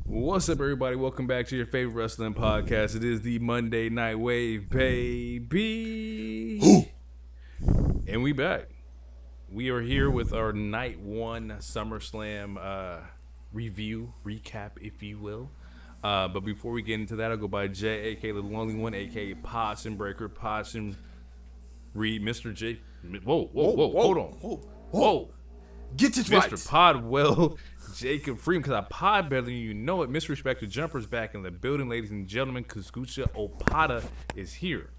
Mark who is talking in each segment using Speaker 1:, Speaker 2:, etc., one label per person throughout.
Speaker 1: What's up, everybody? Welcome back to your favorite wrestling podcast. It is the Monday Night Wave, baby. And we back. We are here with our Night 1 SummerSlam review, recap, if you will. But before we get into that, I'll go by Jay, a.k.a. the Lonely One, a.k.a. Possum Breaker, Possum Reed, Mr. J. Whoa, hold on. Whoa.
Speaker 2: Get it right.
Speaker 1: Mr. Podwell, Jacob Freeman, because I pod better than you know it. Misrespected Jumper's back in the building, ladies and gentlemen. Kazucha Okada is here.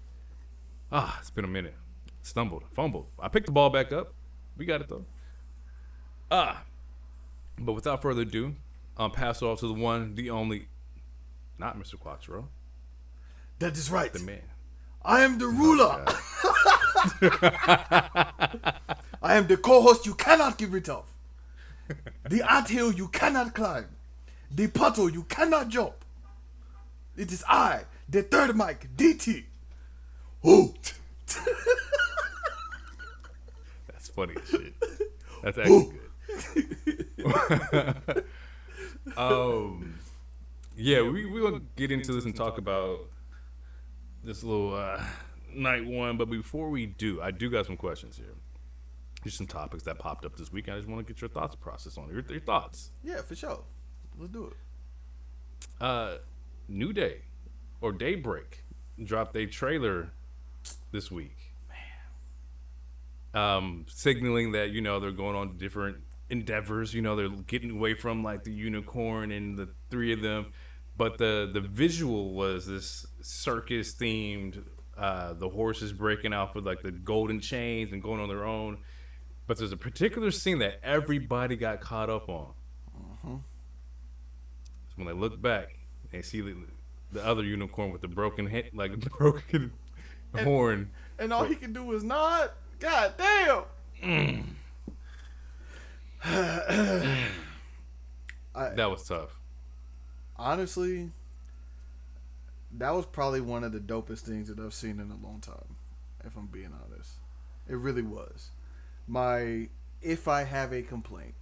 Speaker 1: It's been a minute. Stumbled, fumbled. I picked the ball back up. We got it, though. But without further ado, I'll pass it off to the one, the only, not Mr. Quattro.
Speaker 2: That is right.
Speaker 1: The man.
Speaker 2: I am the ruler. I am the co-host you cannot get rid of. The anthill you cannot climb. The puddle you cannot jump. It is I, the third mic, DT. Oh.
Speaker 1: That's funny as shit. That's actually good. Yeah, we're going to get into this and talk about this little night one. But before we do, I do got some questions here. Just some topics that popped up this week. I just want to get your thoughts process on it. Your thoughts.
Speaker 2: Yeah, for sure. Let's do
Speaker 1: it. New Day or Daybreak dropped a trailer this week. Signaling that, they're going on different endeavors. They're getting away from like the unicorn and the three of them. But the visual was this circus themed, the horses breaking out with like the golden chains and going on their own. But there's a particular scene that everybody got caught up on. So when they look back, they see the other unicorn with the broken head, like the broken horn.
Speaker 2: And all he can do is nod. God damn.
Speaker 1: That was tough.
Speaker 2: Honestly, that was probably one of the dopest things that I've seen in a long time, if I'm being honest. It really was. If I have a complaint,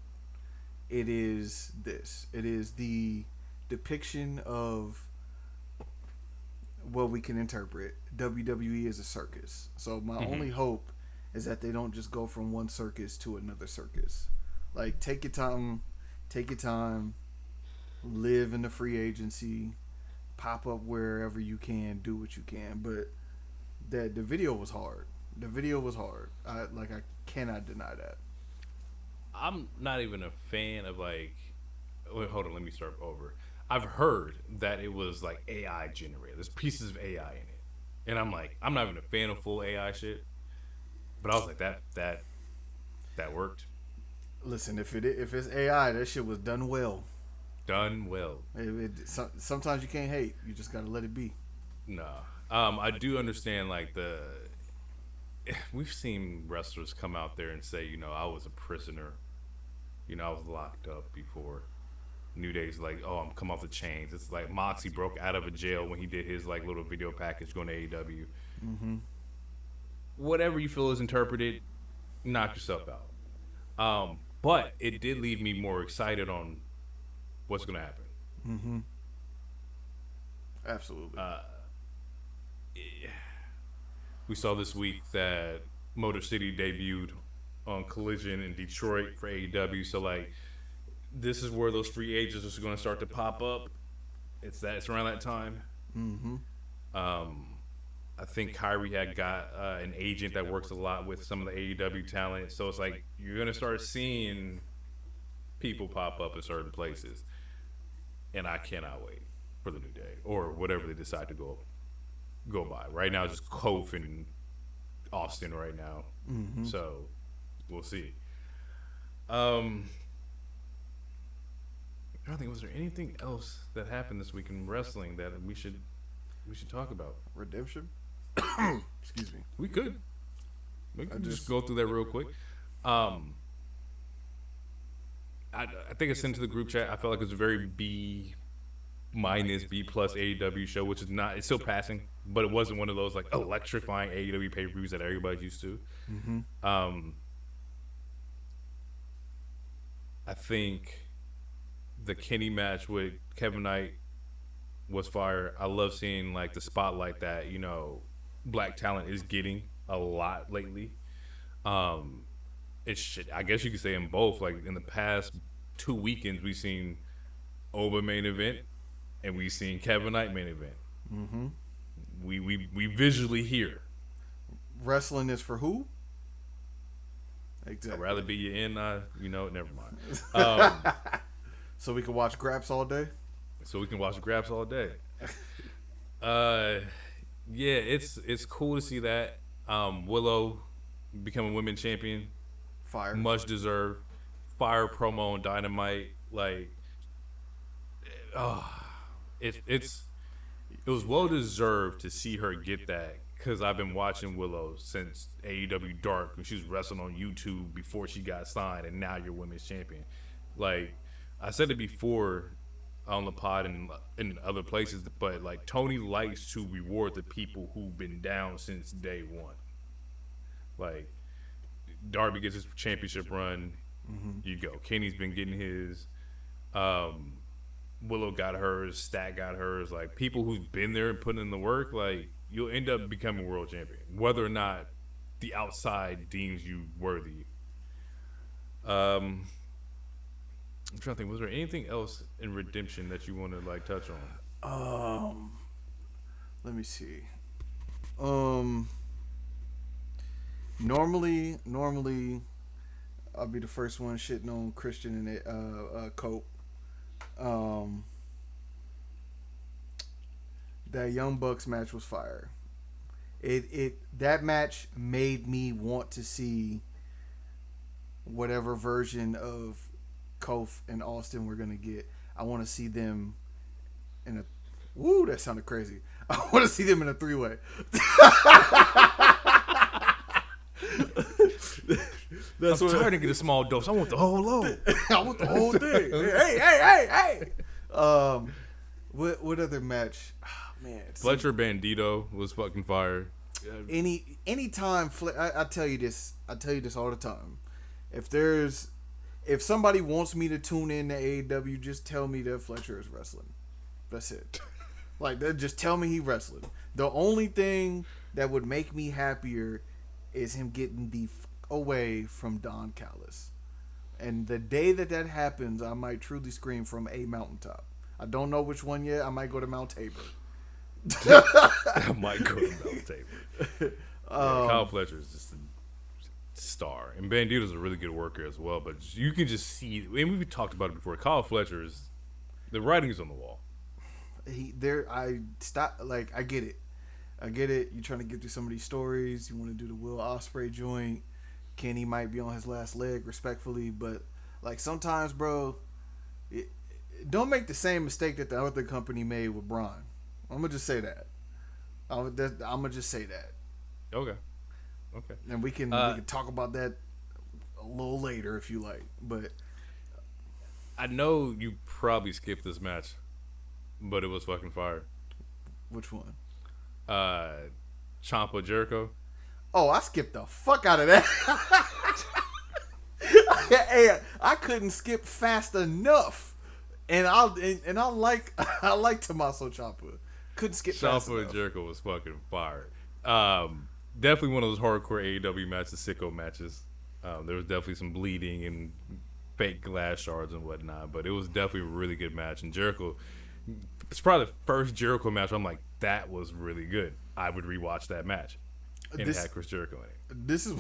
Speaker 2: it is this. It is the depiction of what we can interpret WWE as a circus. So my only hope is that they don't just go from one circus to another circus. Like, take your time, live in the free agency, pop up wherever you can, do what you can. But the video was hard. I cannot deny that.
Speaker 1: I'm not even a fan of like. Wait, hold on. Let me start over. I've heard that it was like AI generated. There's pieces of AI in it, and I'm like, I'm not even a fan of full AI shit. But I was like, that worked.
Speaker 2: Listen, if it's AI, that shit was done well.
Speaker 1: Done well.
Speaker 2: Sometimes you can't hate. You just gotta let it be.
Speaker 1: No, I do understand like we've seen wrestlers come out there and say, I was a prisoner. I was locked up before. New Day's like, oh, I'm come off the chains. It's like Moxie broke out of a jail when he did his like little video package going to AEW. Whatever you feel is interpreted, knock yourself out. But it did leave me more excited on what's going to happen.
Speaker 2: Absolutely.
Speaker 1: We saw this week that Motor City debuted on Collision in Detroit for AEW. So, like, this is where those free agents are going to start to pop up. It's around that time. I think Kyrie had got an agent that works a lot with some of the AEW talent. So it's like you're going to start seeing people pop up in certain places. And I cannot wait for the New Day or whatever they decide to go by. Right now, just Kofi and Austin right now. So we'll see. I don't think, was there anything else that happened this week in wrestling that we should talk about?
Speaker 2: Redemption? Excuse me.
Speaker 1: We could just go through that real quick. I think I sent to the group chat. I felt like it was a very B- B plus AEW show, which is not. It's still passing, but it wasn't one of those like electrifying AEW pay-per-views that everybody's used to. I think the Kenny match with Kevin Knight was fire. I love seeing like the spotlight that black talent is getting a lot lately. Um, I guess you could say in both. Like in the past 2 weekends, we've seen Oba main event and we've seen Kevin Knight main event.
Speaker 2: Mm-hmm.
Speaker 1: We visually hear.
Speaker 2: Wrestling is for who?
Speaker 1: I'd
Speaker 2: Exactly.
Speaker 1: rather be in. Never mind.
Speaker 2: So we can watch Graps all day.
Speaker 1: So we can watch Graps all day. Uh, yeah, it's cool to see that. Willow becoming women's champion,
Speaker 2: Fire.
Speaker 1: much deserved. Fire promo on Dynamite, like, oh, it was well deserved to see her get that because I've been watching Willow since AEW Dark when she was wrestling on YouTube before she got signed, and now you're women's champion. Like I said it before on the pod and in other places, but like Tony likes to reward the people who've been down since day one. Like Darby gets his championship run,
Speaker 2: Mm-hmm.
Speaker 1: you go. Kenny's been getting his. Um, Willow got hers. Stat got hers. Like people who've been there and putting in the work, like you'll end up becoming world champion, whether or not the outside deems you worthy. I'm trying to think. Was there anything else in Redemption that you want to like touch on?
Speaker 2: Um, let me see. Um, normally, I'll be the first one shitting on Christian and Cope. Um, that Young Bucks match was fire. That match made me want to see whatever version of Kof and Austin we're gonna get. I want to see them in a. Woo, that sounded crazy. I want to see them in a 3-way.
Speaker 1: That's I'm tired of getting a small dose. I want the whole load.
Speaker 2: I want the whole thing. Hey. What other match? Oh, man,
Speaker 1: Fletcher Bandito was fucking fire.
Speaker 2: Anytime I tell you this all the time. If somebody wants me to tune in to AEW, just tell me that Fletcher is wrestling. That's it. Like that, just tell me he wrestling. The only thing that would make me happier is him getting the away from Don Callis. And the day that happens, I might truly scream from a mountaintop. I don't know which one yet. I might go to Mount Tabor.
Speaker 1: I might go to Mount Tabor. Kyle Fletcher is just a star, and Bandito's a really good worker as well. But you can just see, and we've talked about it before. Kyle Fletcher is the writing is on the wall.
Speaker 2: I get it. You're trying to get through some of these stories. You want to do the Will Ospreay joint. Kenny might be on his last leg, respectfully, but like sometimes, bro, don't make the same mistake that the other company made with Braun. I'm gonna just say that. I'm gonna just say that.
Speaker 1: Okay.
Speaker 2: And we can talk about that a little later if you like. But
Speaker 1: I know you probably skipped this match, but it was fucking fire.
Speaker 2: Which one?
Speaker 1: Ciampa Jericho.
Speaker 2: Oh, I skipped the fuck out of that. Hey, I couldn't skip fast enough, and I like Tommaso Ciampa. Couldn't skip fast enough.
Speaker 1: Ciampa Jericho was fucking fire. Definitely one of those hardcore AEW matches, sicko matches. There was definitely some bleeding and fake glass shards and whatnot, but it was definitely a really good match. And Jericho, it's probably the first Jericho match where I'm like, that was really good. I would rewatch that match. And it had Chris Jericho in it.
Speaker 2: This is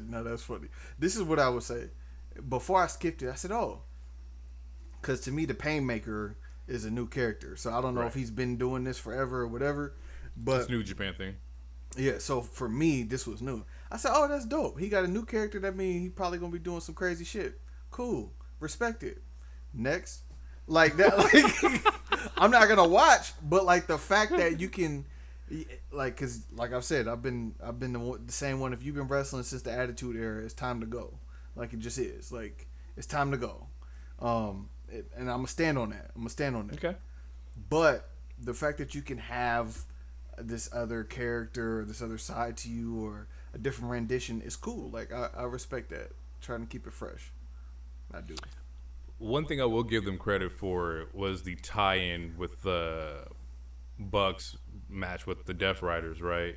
Speaker 2: no, that's funny. This is what I would say. Before I skipped it, I said, "Oh," because to me, the Painmaker is a new character. So I don't know if he's been doing this forever or whatever. But
Speaker 1: it's a New Japan thing.
Speaker 2: Yeah. So for me, this was new. I said, "Oh, that's dope. He got a new character. That means he probably gonna be doing some crazy shit. Cool. Respect it." Next, like that. Like, I'm not gonna watch, but like the fact that you can. Like, cause like I've said, I've been the same one. If you've been wrestling since the Attitude Era, it's time to go. Like it just is. Like it's time to go. And I'm gonna stand on that.
Speaker 1: Okay.
Speaker 2: But the fact that you can have this other character, or this other side to you, or a different rendition is cool. Like I respect that. Trying to keep it fresh. I do.
Speaker 1: One thing I will give them credit for was the tie-in with the Bucks match with the Death Riders, right?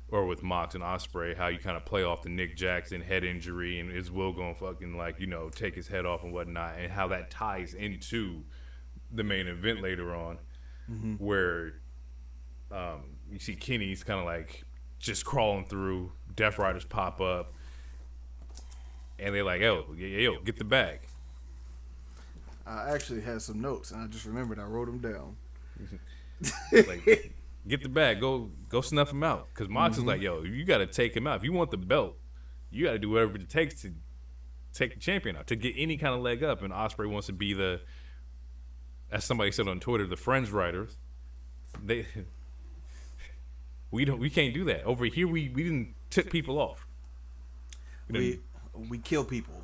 Speaker 1: Or with Mox and Osprey, how you kind of play off the Nick Jackson head injury and his will going fucking like, take his head off and whatnot, and how that ties into the main event later on,
Speaker 2: Mm-hmm.
Speaker 1: where you see Kenny's kind of like just crawling through, Death Riders pop up, and they're like, yo, get the bag.
Speaker 2: I actually had some notes, and I just remembered I wrote them down.
Speaker 1: Like, get the bag, go snuff him out. Because Mox is
Speaker 2: Mm-hmm.
Speaker 1: like, yo, you got to take him out. If you want the belt, you got to do whatever it takes to take the champion out, to get any kind of leg up. And Osprey wants to be the, as somebody said on Twitter, the Friends Riders. They, we can't do that over here. We didn't tip people off.
Speaker 2: We we kill people.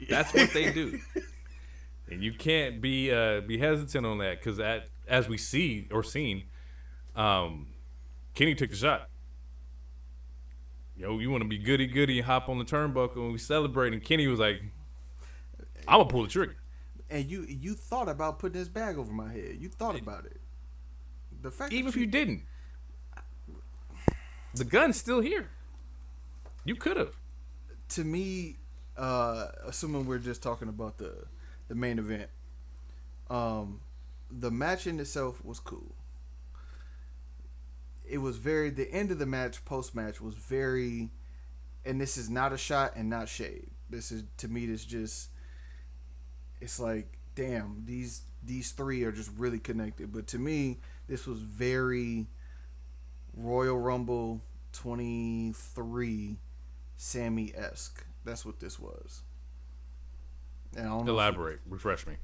Speaker 1: That's what they do. And you can't be hesitant on that because as we see or seen, Kenny took the shot. Yo, you want to be goody goody and hop on the turnbuckle and we celebrate. And Kenny was like, "I'm gonna pull the trigger."
Speaker 2: And you thought about putting this bag over my head. You thought about it. The fact
Speaker 1: Even
Speaker 2: that
Speaker 1: if you didn't, the gun's still here. You could have.
Speaker 2: to me, assuming we're just talking about the main event, the match in itself was cool. It was the end of the match, post match was very, and this is not a shot and not shade. This is, to me, this just, it's like, damn, these three are just really connected. But to me, this was very Royal Rumble 23 Sammy-esque. That's what this was. And I don't know
Speaker 1: Elaborate, refresh me.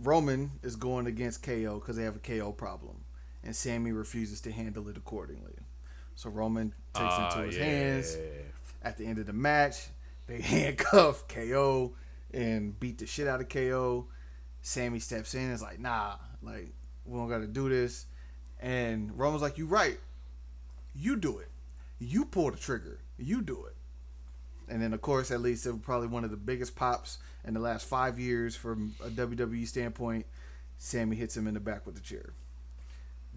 Speaker 2: Roman is going against KO because they have a KO problem, and Sammy refuses to handle it accordingly. So Roman takes it into his hands. At the end of the match, they handcuff KO and beat the shit out of KO. Sammy steps in and is like, nah, like, we don't got to do this. And Roman's like, you right. You do it. You pull the trigger. You do it. And then, of course, at least it was probably one of the biggest pops in the last 5 years from a WWE standpoint. Sammy hits him in the back with the chair.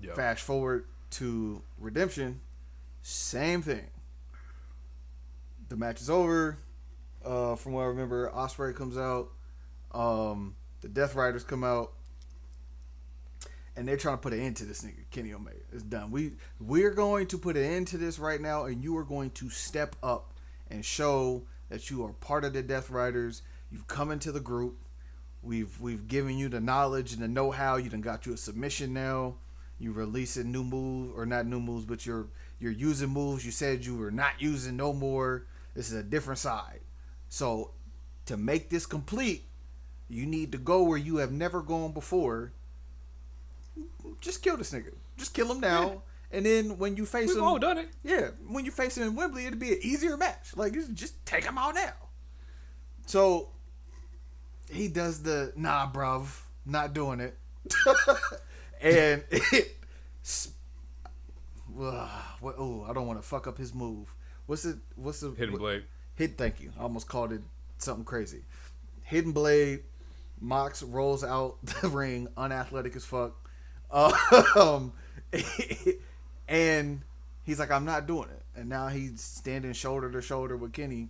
Speaker 1: Yep.
Speaker 2: Fast forward to Redemption, same thing. The match is over. From what I remember, Osprey comes out. The Death Riders come out. And they're trying to put an end to this nigga, Kenny Omega. It's done. We're going to put an end to this right now, and you are going to step up and show that you are part of the Death Riders. You've come into the group. We've given you the knowledge and the know-how. You done got you a submission now. You're releasing new moves, or not new moves, but you're using moves you said you were not using no more. This is a different side. So to make this complete, you need to go where you have never gone before. Just kill this nigga. Just kill him now. Yeah. And then when you face him,
Speaker 1: we've all done it.
Speaker 2: Yeah, when you face him in Wembley, it'd be an easier match. Like, just take him out now. So he does the bruv, not doing it. And I don't want to fuck up his move. What's the
Speaker 1: Hidden blade?
Speaker 2: Thank you. I almost called it something crazy. Hidden blade. Mox rolls out the ring, unathletic as fuck. And he's like, I'm not doing it. And now he's standing shoulder to shoulder with Kenny.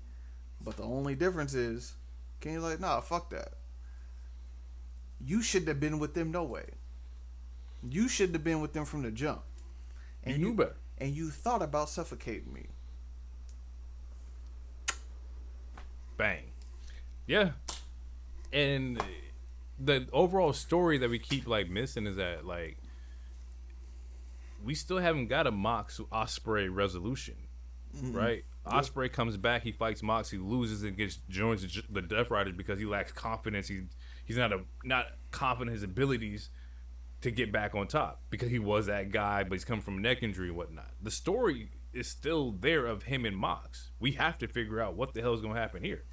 Speaker 2: But the only difference is, Kenny's like, nah, fuck that. You shouldn't have been with them no way. You shouldn't have been with them from the jump. And
Speaker 1: you knew better.
Speaker 2: And you thought about suffocating me.
Speaker 1: Bang. Yeah. And the overall story that we keep like missing is that like we still haven't got a Mox Osprey resolution, right? Osprey comes back, he fights Mox, he loses and joins the Death Riders because he lacks confidence. He's not confident in his abilities to get back on top because he was that guy, but he's come from a neck injury and whatnot. The story is still there of him and Mox. We have to figure out what the hell is going to happen here.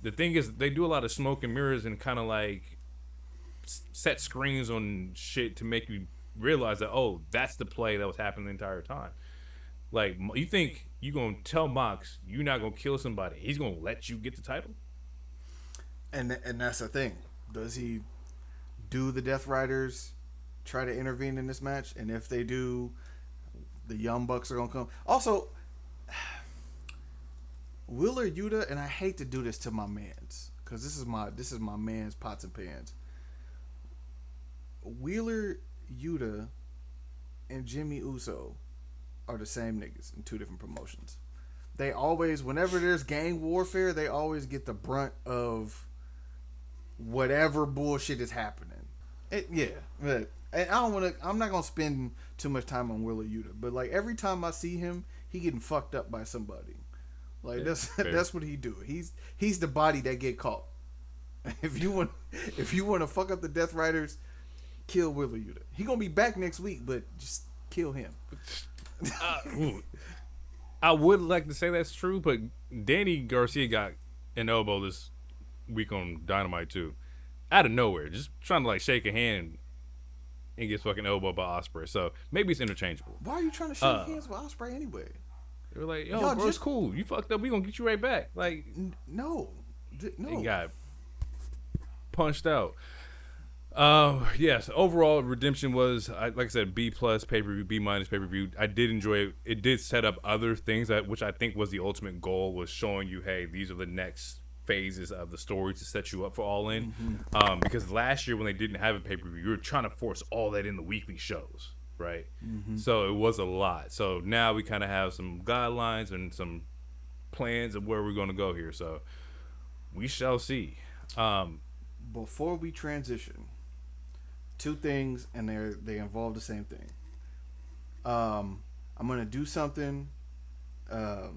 Speaker 1: The thing is, they do a lot of smoke and mirrors and kind of like set screens on shit to make you realize that, oh, that's the play that was happening the entire time. Like, you think you gonna tell Mox you're not gonna kill somebody? He's gonna let you get the title?
Speaker 2: And that's the thing. Does he do the Death Riders try to intervene in this match? And if they do, the Young Bucks are gonna come. Also, Wheeler Yuta, and I hate to do this to my man's, because this is my man's pots and pans. Wheeler Yuta and Jimmy Uso are the same niggas in two different promotions. They always, whenever there's gang warfare, they always get the brunt of whatever bullshit is happening. And I don't want to. I'm not gonna spend too much time on Wheeler Yuta, but like every time I see him, he getting fucked up by somebody. Like that's what he do. He's the body that get caught. If you want to fuck up the Death Riders, kill Wheeler Yuta. He gonna be back next week, but just kill him.
Speaker 1: I would like to say that's true, but Danny Garcia got an elbow this week on Dynamite too, out of nowhere, just trying to like shake a hand and gets fucking elbowed by Ospreay. So maybe it's interchangeable.
Speaker 2: Why are you trying to shake hands with Ospreay anyway?
Speaker 1: They were like, yo, bro, it's cool. You fucked up. We gonna get you right back. Like,
Speaker 2: no.
Speaker 1: He got punched out. Yes. Overall, Redemption was, like I said, B plus pay per view, B minus pay per view. I did enjoy it. It did set up other things which I think was the ultimate goal, was showing you, hey, these are the next phases of the story to set you up for All In. Mm-hmm. Because last year when they didn't have a pay per view, you were trying to force all that in the weekly shows, right? Mm-hmm. So it was a lot. So now we kind of have some guidelines and some plans of where we're going to go here. So we shall see.
Speaker 2: Before we transition, two things, and they involve the same thing. I'm gonna do something. I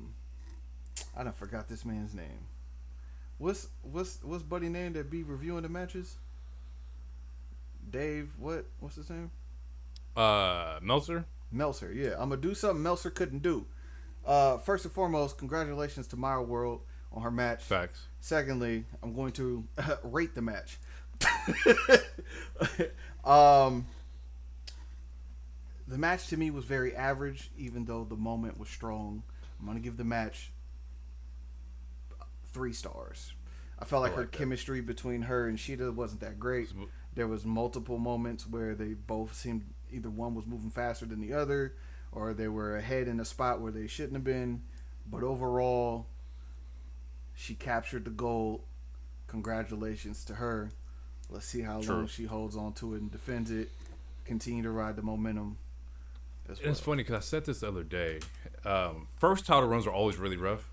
Speaker 2: done forgot this man's name. What's buddy name that be reviewing the matches? Dave. What's his name?
Speaker 1: Meltzer.
Speaker 2: Meltzer. Yeah, I'm gonna do something Meltzer couldn't do. First and foremost, congratulations to Myra World on her match.
Speaker 1: Facts.
Speaker 2: Secondly, I'm going to rate the match. The match to me was very average, even though the moment was strong. I'm going to give the match 3 stars. I felt like her chemistry between her and Shida wasn't that great. There was multiple moments where they both seemed, either one was moving faster than the other, or they were ahead in a spot where they shouldn't have been. But overall, she captured the gold. Congratulations to her. Let's see how long she holds on to it and defends it. Continue to ride the momentum. Well.
Speaker 1: It's funny because I said this the other day. First title runs are always really rough,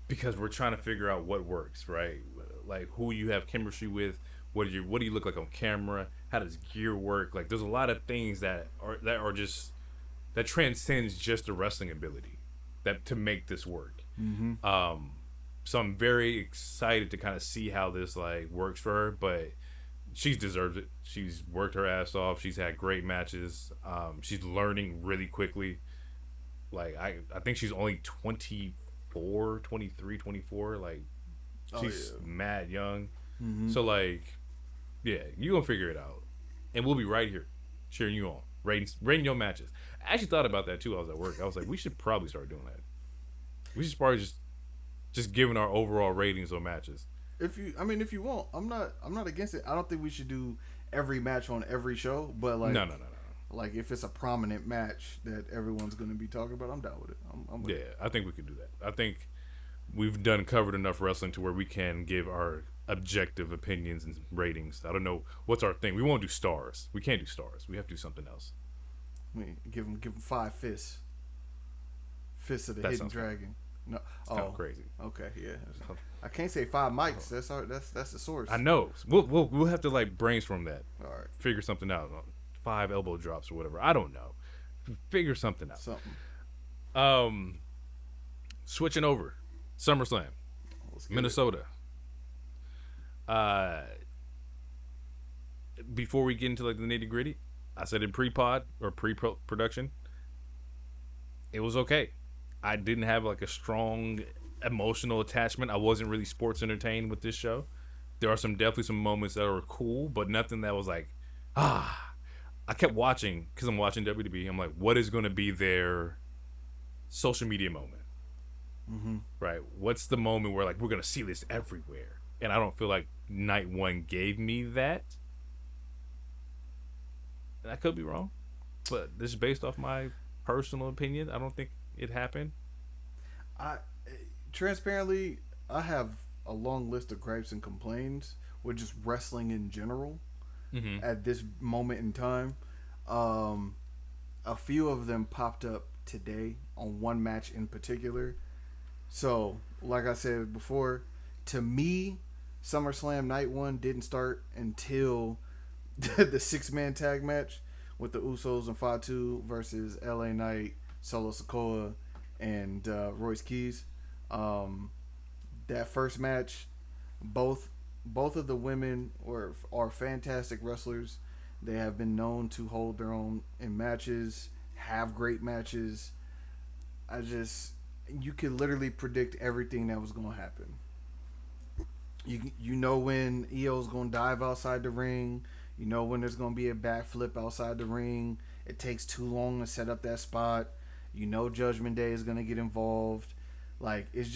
Speaker 1: because we're trying to figure out what works, right? Like who you have chemistry with. What do you look like on camera? How does gear work? Like there's a lot of things that transcends just the wrestling ability to make this work. Mm-hmm. So I'm very excited to kind of see how this like works for her, but she's deserved it. She's worked her ass off. She's had great matches. She's learning really quickly. Like I think she's only 24, 23, 24. Like she's mad young. Mm-hmm. So like, yeah, you gonna figure it out, and we'll be right here cheering you on, rating your matches. I actually thought about that too. I was at work. I was like, we should probably start doing that. We should probably just giving our overall ratings on matches.
Speaker 2: If you want, I'm not against it. I don't think we should do every match on every show, but like
Speaker 1: no.
Speaker 2: Like if it's a prominent match that everyone's going to be talking about, I'm down with it. I'm with it.
Speaker 1: I think we could do that. I think we've covered enough wrestling to where we can give our objective opinions and ratings. I don't know what's our thing. We won't do stars. We can't do stars. We have to do something else.
Speaker 2: I mean, give them 5 fists. Fists of the Hidden Dragon. No,
Speaker 1: kind of crazy.
Speaker 2: Okay, yeah. I can't say 5 mics. That's the source.
Speaker 1: I know. We'll have to like brainstorm that.
Speaker 2: All right.
Speaker 1: Figure something out. 5 elbow drops or whatever. I don't know. Figure something out. Switching over. SummerSlam. Minnesota. Before we get into like the nitty gritty, I said in pre-pod or pre-production, it was okay. I didn't have like a strong emotional attachment. I wasn't really sports entertained with this show. There are definitely some moments that were cool, but nothing that was like, I kept watching because I'm watching WWE. I'm like, what is going to be their social media moment.
Speaker 2: Mm-hmm.
Speaker 1: Right? What's the moment where like we're gonna see this everywhere? And I don't feel like night one gave me that. And I could be wrong, but this is based off my personal opinion. I don't think it happened.
Speaker 2: I transparently, I have a long list of gripes and complaints with just wrestling in general
Speaker 1: Mm-hmm.
Speaker 2: at this moment in time. Um, a few of them popped up today on one match in particular. So, like I said before, to me, SummerSlam Night 1 didn't start until the 6-man tag match with the Usos and Fatu versus LA Knight, Solo Sikoa, and Royce Keys. Um, that first match, both both of the women are fantastic wrestlers. They have been known to hold their own in matches, have great matches. I just you could literally predict everything that was going to happen. You know when EO's going to dive outside the ring. You know when there's going to be a backflip outside the ring. It takes too long to set up that spot. You know Judgment Day is going to get involved. Like it's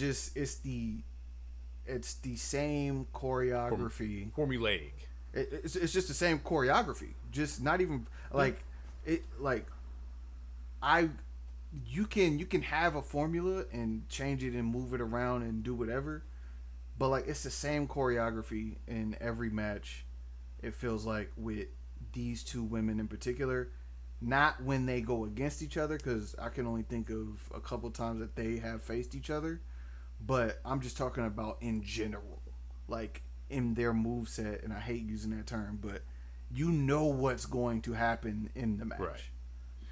Speaker 2: the same choreography.
Speaker 1: Formulaic.
Speaker 2: It's just the same choreography. Just not even like it like I you can have a formula and change it and move it around and do whatever, but like it's the same choreography in every match. It feels like with these two women in particular, not when they go against each other because I can only think of a couple times that they have faced each other, but I'm just talking about in general, like in their move set. And I hate using that term, but you know what's going to happen in the match.
Speaker 1: Right.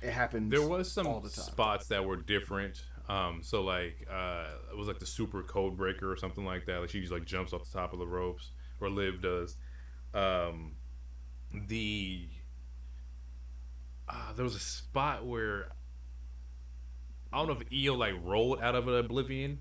Speaker 2: It happens.
Speaker 1: There was some
Speaker 2: all the time.
Speaker 1: spots that were different. So like it was like the super code breaker or something like that. Like she just like jumps off the top of the ropes, or Liv does. Um, the there was a spot where I don't know if Io like rolled out of an oblivion,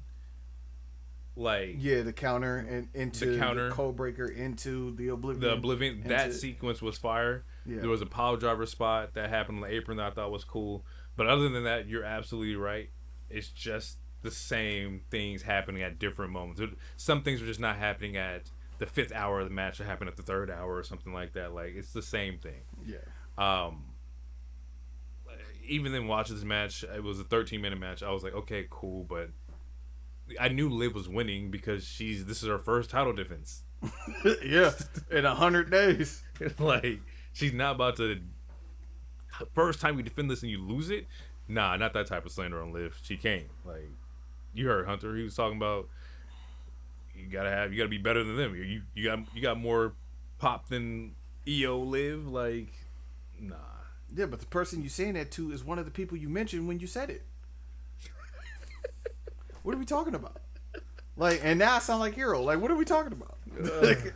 Speaker 1: like
Speaker 2: Yeah, the counter and into
Speaker 1: the counter,
Speaker 2: the code breaker into the oblivion.
Speaker 1: the oblivion.
Speaker 2: Into,
Speaker 1: That sequence was fire.
Speaker 2: yeah,
Speaker 1: There was a pile driver spot that happened on the apron that I thought was cool. But other than that, you're absolutely right. It's just the same things happening at different moments. Some things are just not happening at the 5th hour of the match. They happen at the 3rd hour or something like that. Like it's the same thing.
Speaker 2: yeah.
Speaker 1: Um, Even then, watching this match, it was a 13-minute match. I was like, okay, cool, but I knew Liv was winning because this is her first title defense.
Speaker 2: Yeah, in 100 days.
Speaker 1: Like she's not about to. First time you defend this and you lose it, nah, not that type of slander on Liv. She can't. Like you heard Hunter, he was talking about you gotta be better than them. You got more pop than EO Liv. Like nah.
Speaker 2: Yeah, but the person you saying that to is one of the people you mentioned when you said it. What are we talking about? Like, and now I sound like Hero. Like, what are we talking about? Like,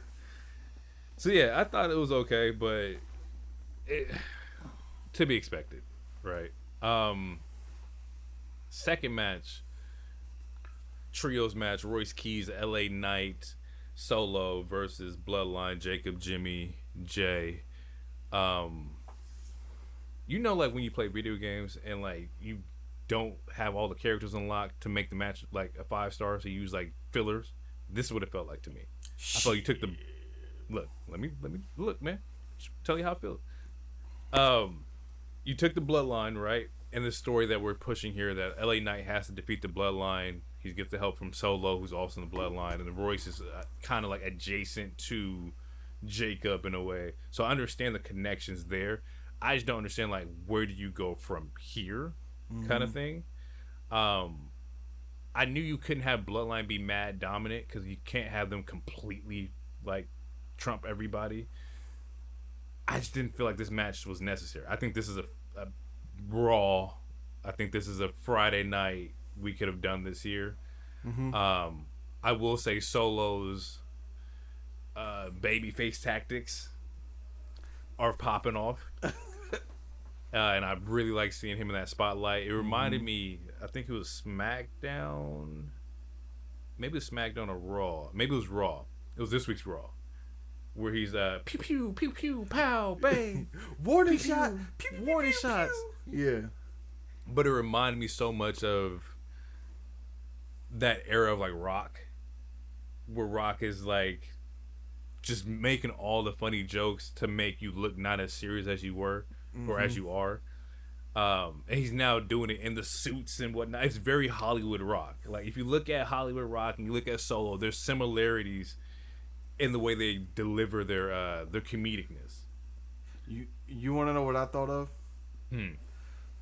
Speaker 1: So yeah, I thought it was okay, but to be expected, right? Second match, trios match: Royce Keys, LA Knight, Solo versus Bloodline, Jacob, Jimmy, Jay. You know, like when you play video games and like you don't have all the characters unlocked to make the match like a 5-star, so you use like fillers. This is what it felt like to me. I felt you took the look. Let me look, man. Tell you how I feel. You took the Bloodline, right? And the story that we're pushing here, that LA Knight has to defeat the Bloodline. He gets the help from Solo, who's also in the Bloodline, and Royce is kind of like adjacent to Jacob in a way. So I understand the connections there. I just don't understand like where do you go from here, kind of thing. I knew you couldn't have Bloodline be mad dominant because you can't have them completely like trump everybody. I just didn't feel like this match was necessary. I think this is a Raw. I think this is a Friday night we could have done this here.
Speaker 2: mm-hmm.
Speaker 1: I will say Solo's babyface tactics are popping off. And I really like seeing him in that spotlight. It reminded me, I think it was SmackDown. Maybe it was SmackDown or Raw. Maybe it was Raw. It was this week's Raw. Where he's pew pew pew pew pow bang
Speaker 2: Warning
Speaker 1: pew,
Speaker 2: shot,
Speaker 1: pew, warning shots.
Speaker 2: Yeah,
Speaker 1: but it reminded me so much of that era of like Rock, where Rock is like just making all the funny jokes to make you look not as serious as you were or
Speaker 2: Mm-hmm.
Speaker 1: as you are. And he's now doing it in the suits and whatnot. It's very Hollywood Rock. Like if you look at Hollywood Rock and you look at Solo, there's similarities in the way they deliver their comedicness.
Speaker 2: You want to know what I thought of
Speaker 1: Hmm.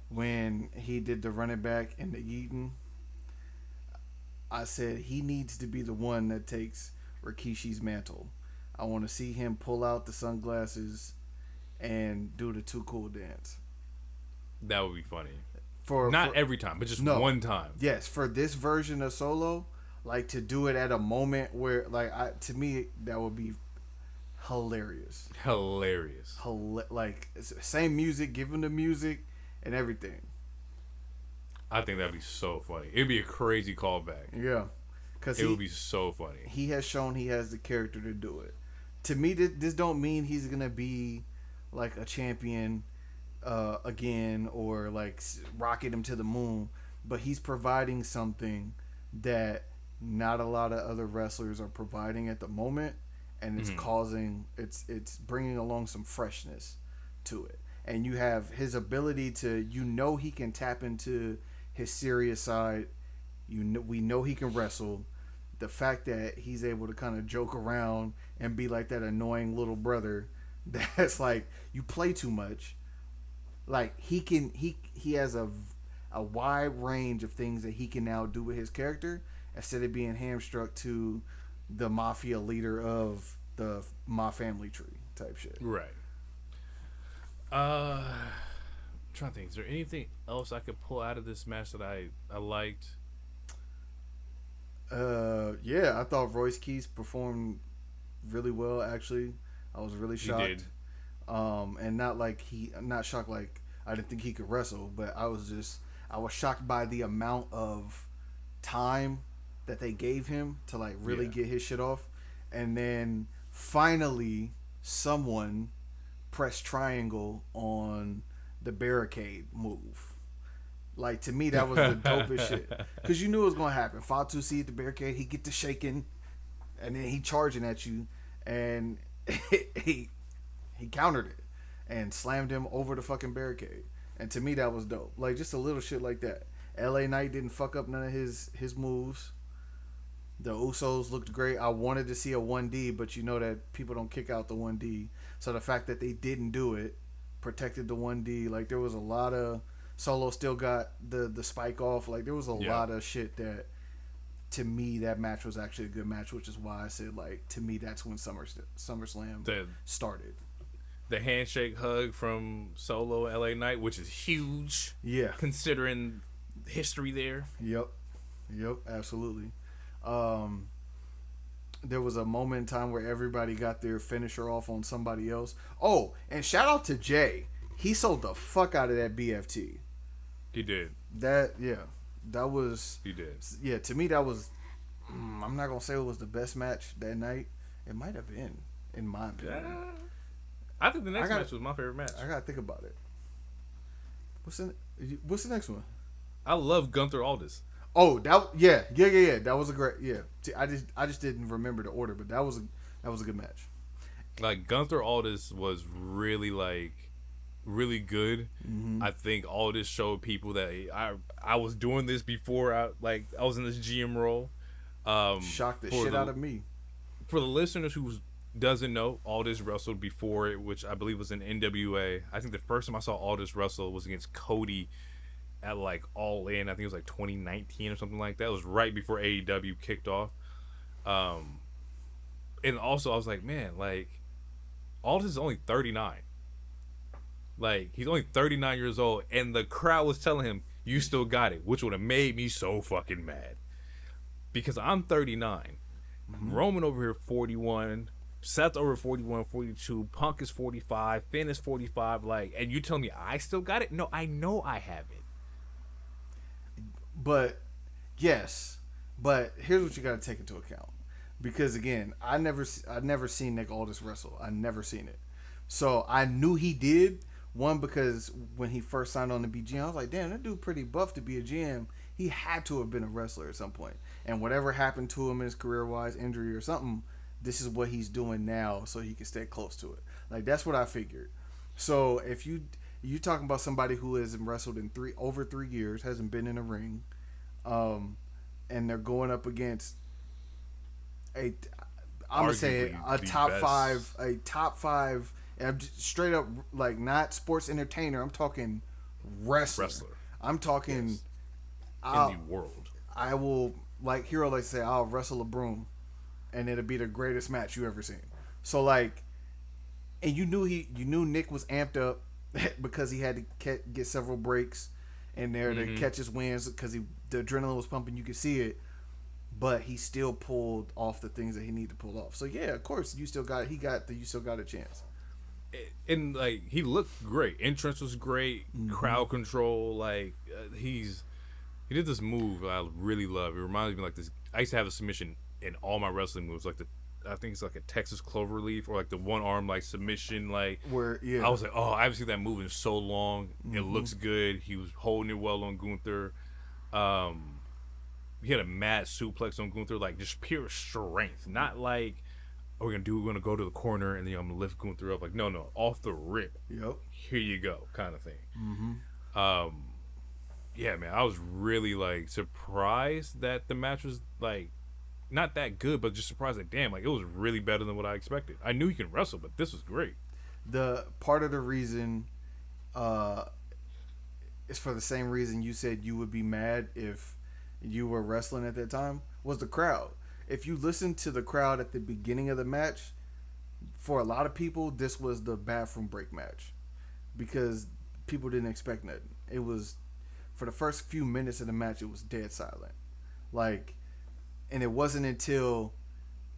Speaker 2: when he did the running back and the Yeaton? I said he needs to be the one that takes Rikishi's mantle. I want to see him pull out the sunglasses and do the too cool dance.
Speaker 1: That would be funny.
Speaker 2: For
Speaker 1: Not every time, but just
Speaker 2: no,
Speaker 1: one time.
Speaker 2: yes, for this version of Solo, like to do it at a moment where, like, to me that would be hilarious.
Speaker 1: Hilarious.
Speaker 2: Like same music, give him the music and everything.
Speaker 1: I think that'd be so funny. It'd be a crazy callback.
Speaker 2: Yeah, because
Speaker 1: It would be so funny.
Speaker 2: he has shown he has the character to do it. To me, this don't mean he's gonna be like a champion again or like rocket him to the moon, but he's providing something that not a lot of other wrestlers are providing at the moment, and it's causing it's bringing along some freshness to it. And you have his ability to, he can tap into his serious side. We know he can wrestle. The fact that he's able to kind of joke around and be like that annoying little brother that's like, you play too much. Like he has a wide range of things that he can now do with his character instead of being hamstruck to the mafia leader of the my family tree type shit.
Speaker 1: Right. I'm trying to think. Is there anything else I could pull out of this match that I liked?
Speaker 2: Yeah, I thought Royce Keys performed really well. Actually, I was really
Speaker 1: He
Speaker 2: shocked.
Speaker 1: did.
Speaker 2: And not shocked like I didn't think he could wrestle, but I was shocked by the amount of time that they gave him to like really
Speaker 1: Yeah.
Speaker 2: get his shit off, and then finally someone pressed triangle on the barricade move. Like to me, that was the dopest shit because you knew it was gonna happen. Fatu see the barricade, he get to shaking, and then he charging at you, and he he countered it and slammed him over the fucking barricade. And to me, that was dope. Like just a little shit like that. LA Knight didn't fuck up none of his moves. The Usos looked great. I wanted to see a 1D, but you know that people don't kick out the 1D. So the fact that they didn't do it protected the 1D. Like there was a lot of Solo still got the spike off. Like there was a lot of shit that to me that match was actually a good match, which is why I said like to me that's when SummerSlam started.
Speaker 1: The handshake hug from Solo LA Knight, which is huge.
Speaker 2: Yeah.
Speaker 1: Considering history there.
Speaker 2: Yep. Absolutely. There was a moment in time where everybody got their finisher off on somebody else. Oh, and shout out to Jay. He sold the fuck out of that BFT.
Speaker 1: He did.
Speaker 2: That was.
Speaker 1: He did.
Speaker 2: Yeah, to me that was. I'm not gonna say it was the best match that night. It might have been, in my opinion.
Speaker 1: Yeah. I think the next match was my favorite match.
Speaker 2: I gotta think about it. What's the next one?
Speaker 1: I love Gunther Aldis.
Speaker 2: Oh, yeah. That was a great I just didn't remember the order, but that was a good match.
Speaker 1: Like Gunther Aldis was really good.
Speaker 2: Mm-hmm.
Speaker 1: I think Aldis showed people that I was doing this before I was in this GM role.
Speaker 2: Shocked the shit out of me.
Speaker 1: For the listeners who doesn't know, Aldis wrestled before it, which I believe was in NWA. I think the first time I saw Aldis wrestle was against Cody at like All In. I think it was like 2019 or something like that. It was right before AEW kicked off. And also I was like, man, like Aldis is only 39. Like he's only 39 years old, and the crowd was telling him, "You still got it," which would have made me so fucking mad because I'm 39. Mm-hmm. Roman over here 41. Seth over 41, 42. Punk is 45. Finn is 45. Like, and you tell me I still got it? No, I know I have it.
Speaker 2: But yes, but here's what you got to take into account, because again, I never seen Nick Aldis wrestle. I never seen it, so I knew he did, One, because when he first signed on to be GM, I was like, damn, that dude pretty buff to be a GM. He had to have been a wrestler at some point. And whatever happened to him in his career wise, injury or something, this is what he's doing now so he can stay close to it. Like, that's what I figured. So if you talking about somebody who has wrestled in over 3 years, hasn't been in a ring, and they're going up against a I'm gonna say
Speaker 1: Arguably
Speaker 2: a
Speaker 1: the
Speaker 2: top
Speaker 1: best
Speaker 2: five, and I'm just straight up like not sports entertainer. I'm talking wrestler.
Speaker 1: wrestler.
Speaker 2: I'm talking.
Speaker 1: Yes. In
Speaker 2: I'll,
Speaker 1: the world.
Speaker 2: I will like Hero like to say I'll wrestle a broom, and it'll be the greatest match you ever seen. So like, and you knew Nick was amped up because he had to get several breaks in there to catch his wins because the adrenaline was pumping. You could see it. But he still pulled off the things that he needed to pull off. So yeah, of course, you still got a chance.
Speaker 1: And like he looked great. Entrance was great. Crowd control. Like he did this move I really love. It reminds me like this. I used to have a submission in all my wrestling moves. Like I think it's like a Texas cloverleaf or like the one arm like submission. Like
Speaker 2: Where yeah,
Speaker 1: I was like, oh, I haven't seen that move in so long. It looks good. He was holding it well on Gunther. He had a mad suplex on Gunther, like just pure strength. Not like, oh, we're gonna go to the corner and then I'm gonna lift Gunther up. Like, no, off the rip.
Speaker 2: yep.
Speaker 1: Here you go, kind of thing. Yeah, man, I was really like surprised that the match was like not that good, but just surprised that damn, like it was really better than what I expected. I knew he can wrestle, but this was great.
Speaker 2: The part of the reason is for the same reason you said you would be mad if you were wrestling at that time was the crowd. If you listen to the crowd at the beginning of the match, for a lot of people, this was the bathroom break match because people didn't expect nothing. It was for the first few minutes of the match, it was dead silent. Like, and it wasn't until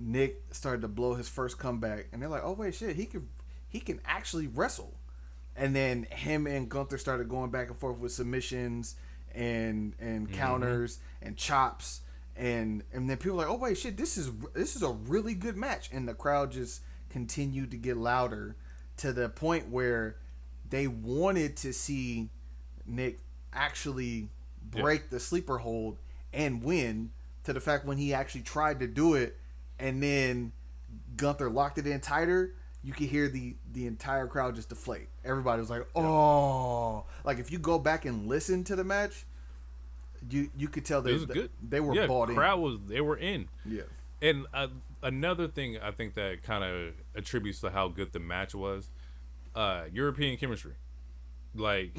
Speaker 2: Nick started to blow his first comeback, and they're like, "Oh wait, shit, he can actually wrestle." And then him and Gunther started going back and forth with submissions and counters and chops, and then people were like, oh wait, shit, this is a really good match, and the crowd just continued to get louder to the point where they wanted to see Nick actually break the sleeper hold and win, to the fact when he actually tried to do it and then Gunther locked it in tighter, you could hear the entire crowd just deflate. Everybody was like, "Oh!" Like if you go back and listen to the match, you could tell
Speaker 1: It was good.
Speaker 2: They were bought in.
Speaker 1: They were in.
Speaker 2: Yeah.
Speaker 1: And another thing I think that kind of attributes to how good the match was, European chemistry. Like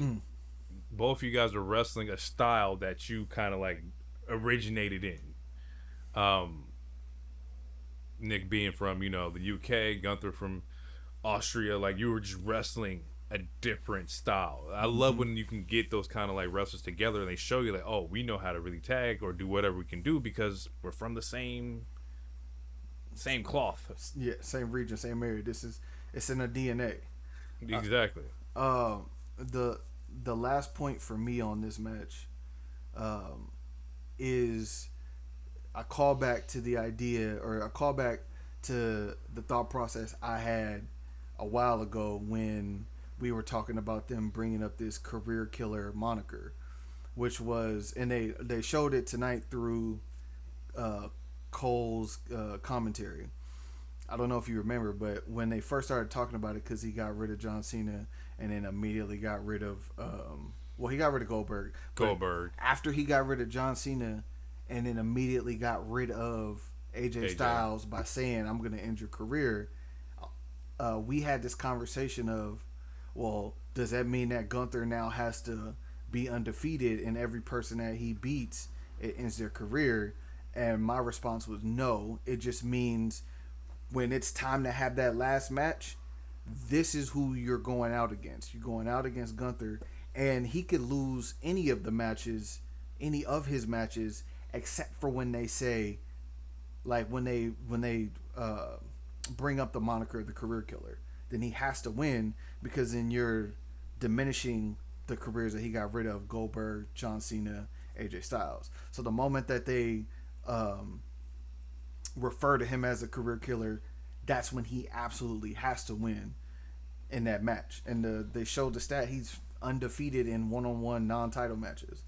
Speaker 1: both of you guys are wrestling a style that you kind of like originated in. Nick being from the UK, Gunther from Austria, like you were just wrestling a different style. I love when you can get those kind of like wrestlers together and they show you like, oh, we know how to really tag or do whatever we can do because we're from the same cloth.
Speaker 2: Yeah, same region, same area. It's in the DNA.
Speaker 1: Exactly.
Speaker 2: The last point for me on this match is a callback to the idea, or a callback to the thought process I had a while ago when we were talking about them bringing up this career killer moniker, which was, and they showed it tonight through Cole's commentary. I don't know if you remember, but when they first started talking about it, because he got rid of John Cena and then immediately got rid of he got rid of Goldberg. After he got rid of John Cena and then immediately got rid of AJ Styles by saying, I'm going to end your career, we had this conversation of, well, does that mean that Gunther now has to be undefeated and every person that he beats, it ends their career? And my response was no. It just means when it's time to have that last match, this is who you're going out against. You're going out against Gunther, and he could lose any of his matches, except for when they say, like when they bring up the moniker of the career killer, then he has to win, because then you're diminishing the careers that he got rid of: Goldberg, John Cena, AJ Styles. So the moment that they refer to him as a career killer, that's when he absolutely has to win. in that match, and they showed the stat he's undefeated in one-on-one non-title matches.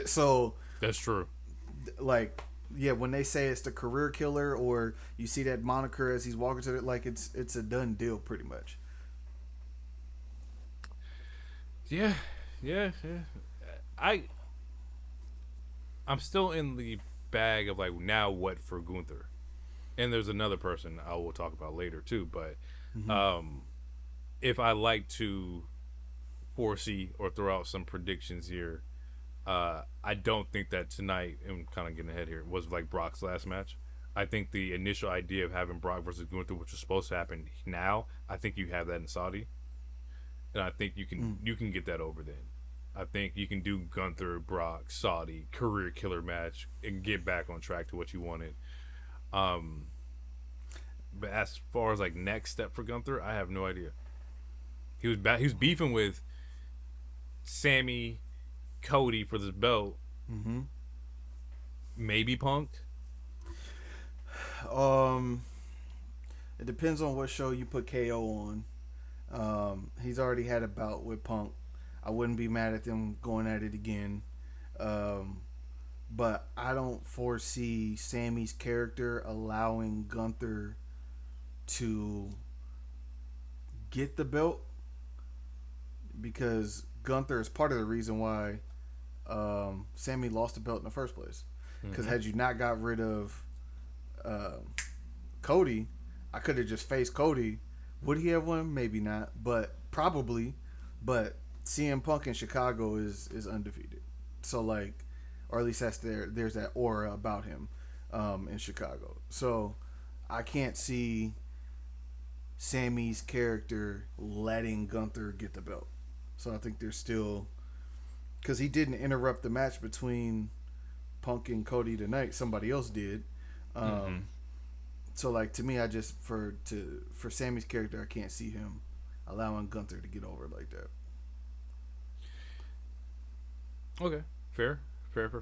Speaker 2: So
Speaker 1: That's true.
Speaker 2: like yeah, when they say it's the career killer or you see that moniker as he's walking to it, like it's a done deal pretty much.
Speaker 1: Yeah, yeah. I I'm still in the bag of like now what for Gunther, and there's another person I will talk about later too. But
Speaker 2: Mm-hmm.
Speaker 1: um, if I like to foresee or throw out some predictions here, I don't think that tonight, and kind of getting ahead here, was like Brock's last match. I think the initial idea of having Brock versus Gunther, which was supposed to happen now, I think you have that in Saudi, and I think
Speaker 2: Mm.
Speaker 1: you can get that over then. I think you can do Gunther, Brock, Saudi career killer match and get back on track to what you wanted. Um, but as far as like next step for Gunther, I have no idea. He was beefing with Sammy, Cody for this belt,
Speaker 2: Mm-hmm.
Speaker 1: maybe Punk.
Speaker 2: Um, it depends on what show you put KO on. He's already had a bout with Punk. I wouldn't be mad at them going at it again. Um, but I don't foresee Sammy's character allowing Gunther to get the belt because Gunther is part of the reason why Sammy lost the belt in the first place. Because
Speaker 1: Mm-hmm.
Speaker 2: had you not got rid of um Cody, I could have just faced Cody. Would he have won? Maybe not, but probably. But CM Punk in Chicago is undefeated, so like, or at least there's that aura about him in Chicago. So I can't see Sammy's character letting Gunther get the belt. So I think there's still because he didn't interrupt the match between Punk and Cody tonight. Somebody else did.
Speaker 1: Mm-hmm.
Speaker 2: Um, so like to me, I just for Sammy's character, I can't see him allowing Gunther to get over like that.
Speaker 1: Okay, fair. Trying to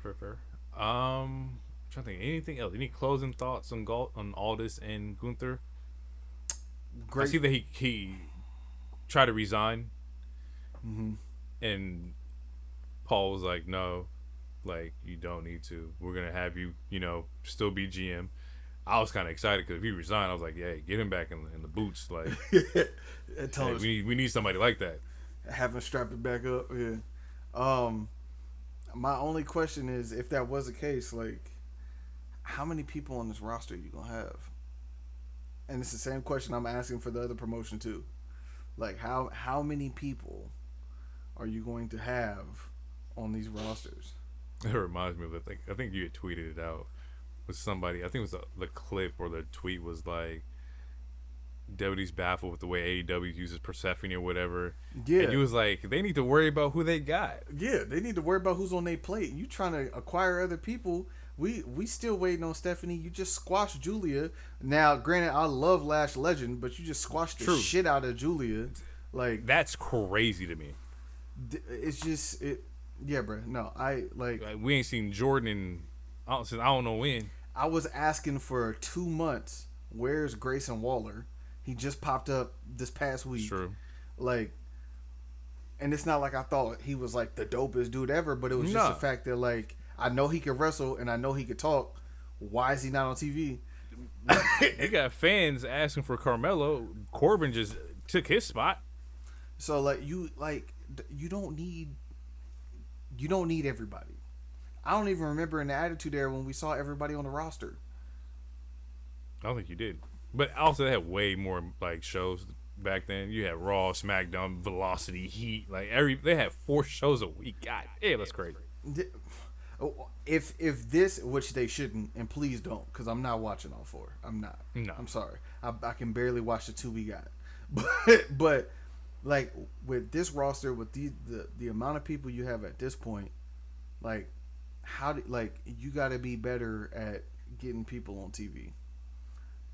Speaker 1: think anything else. Any closing thoughts on on Aldis and Gunther? I
Speaker 2: Great.
Speaker 1: see that he tried to resign,
Speaker 2: Mm-hmm.
Speaker 1: and Paul was like, "No, like you don't need to. We're gonna have you, still be GM." I was kind of excited because if he resigned, I was like, "Yeah, get him back in the boots. Like,
Speaker 2: Tell
Speaker 1: hey,
Speaker 2: us
Speaker 1: we need somebody like that."
Speaker 2: having strapped it back up. Yeah. Um, my only question is if that was the case, like, how many people on this roster are you gonna have? And it's the same question I'm asking for the other promotion too. Like, how many people are you going to have on these rosters?
Speaker 1: It reminds me of the thing. I think you had tweeted it out with somebody. I think it was the clip or the tweet was like, WWE's baffled with the way AEW uses Persephone or whatever. And
Speaker 2: Yeah,
Speaker 1: you was like, they need to worry about who they got.
Speaker 2: yeah. They need to worry about who's on their plate. You trying to acquire other people? We still waiting on Stephanie. You just squashed Julia. Now, granted, I love Lash Legend, but you just squashed the
Speaker 1: True.
Speaker 2: shit out of Julia. Like,
Speaker 1: That's crazy to me.
Speaker 2: it's just it. Yeah, bro. No, I like.
Speaker 1: Like, we ain't seen Jordan since I don't know when.
Speaker 2: I was asking for 2 months. Where's Grayson Waller? He just popped up this past
Speaker 1: It's
Speaker 2: week.
Speaker 1: true.
Speaker 2: Like, and it's not like I thought he was like the dopest dude ever, but it was just
Speaker 1: Nah.
Speaker 2: the fact that like I know he could wrestle and I know he could talk. Why is he not on TV?
Speaker 1: You got fans asking for Carmelo. Corbin just took his spot.
Speaker 2: So you don't need everybody. I don't even remember in the Attitude Era when we saw everybody on the roster.
Speaker 1: I don't think you did. But also, they had way more like shows back then. You had Raw, SmackDown, Velocity, Heat. Like they had 4 shows a week. God damn, that's crazy.
Speaker 2: If this, which they shouldn't, and please don't, because I'm not watching all 4. I'm not.
Speaker 1: No.
Speaker 2: I'm sorry. I can barely watch the 2 we got. But like with this roster, with the amount of people you have at this point, like you got to be better at getting people on TV.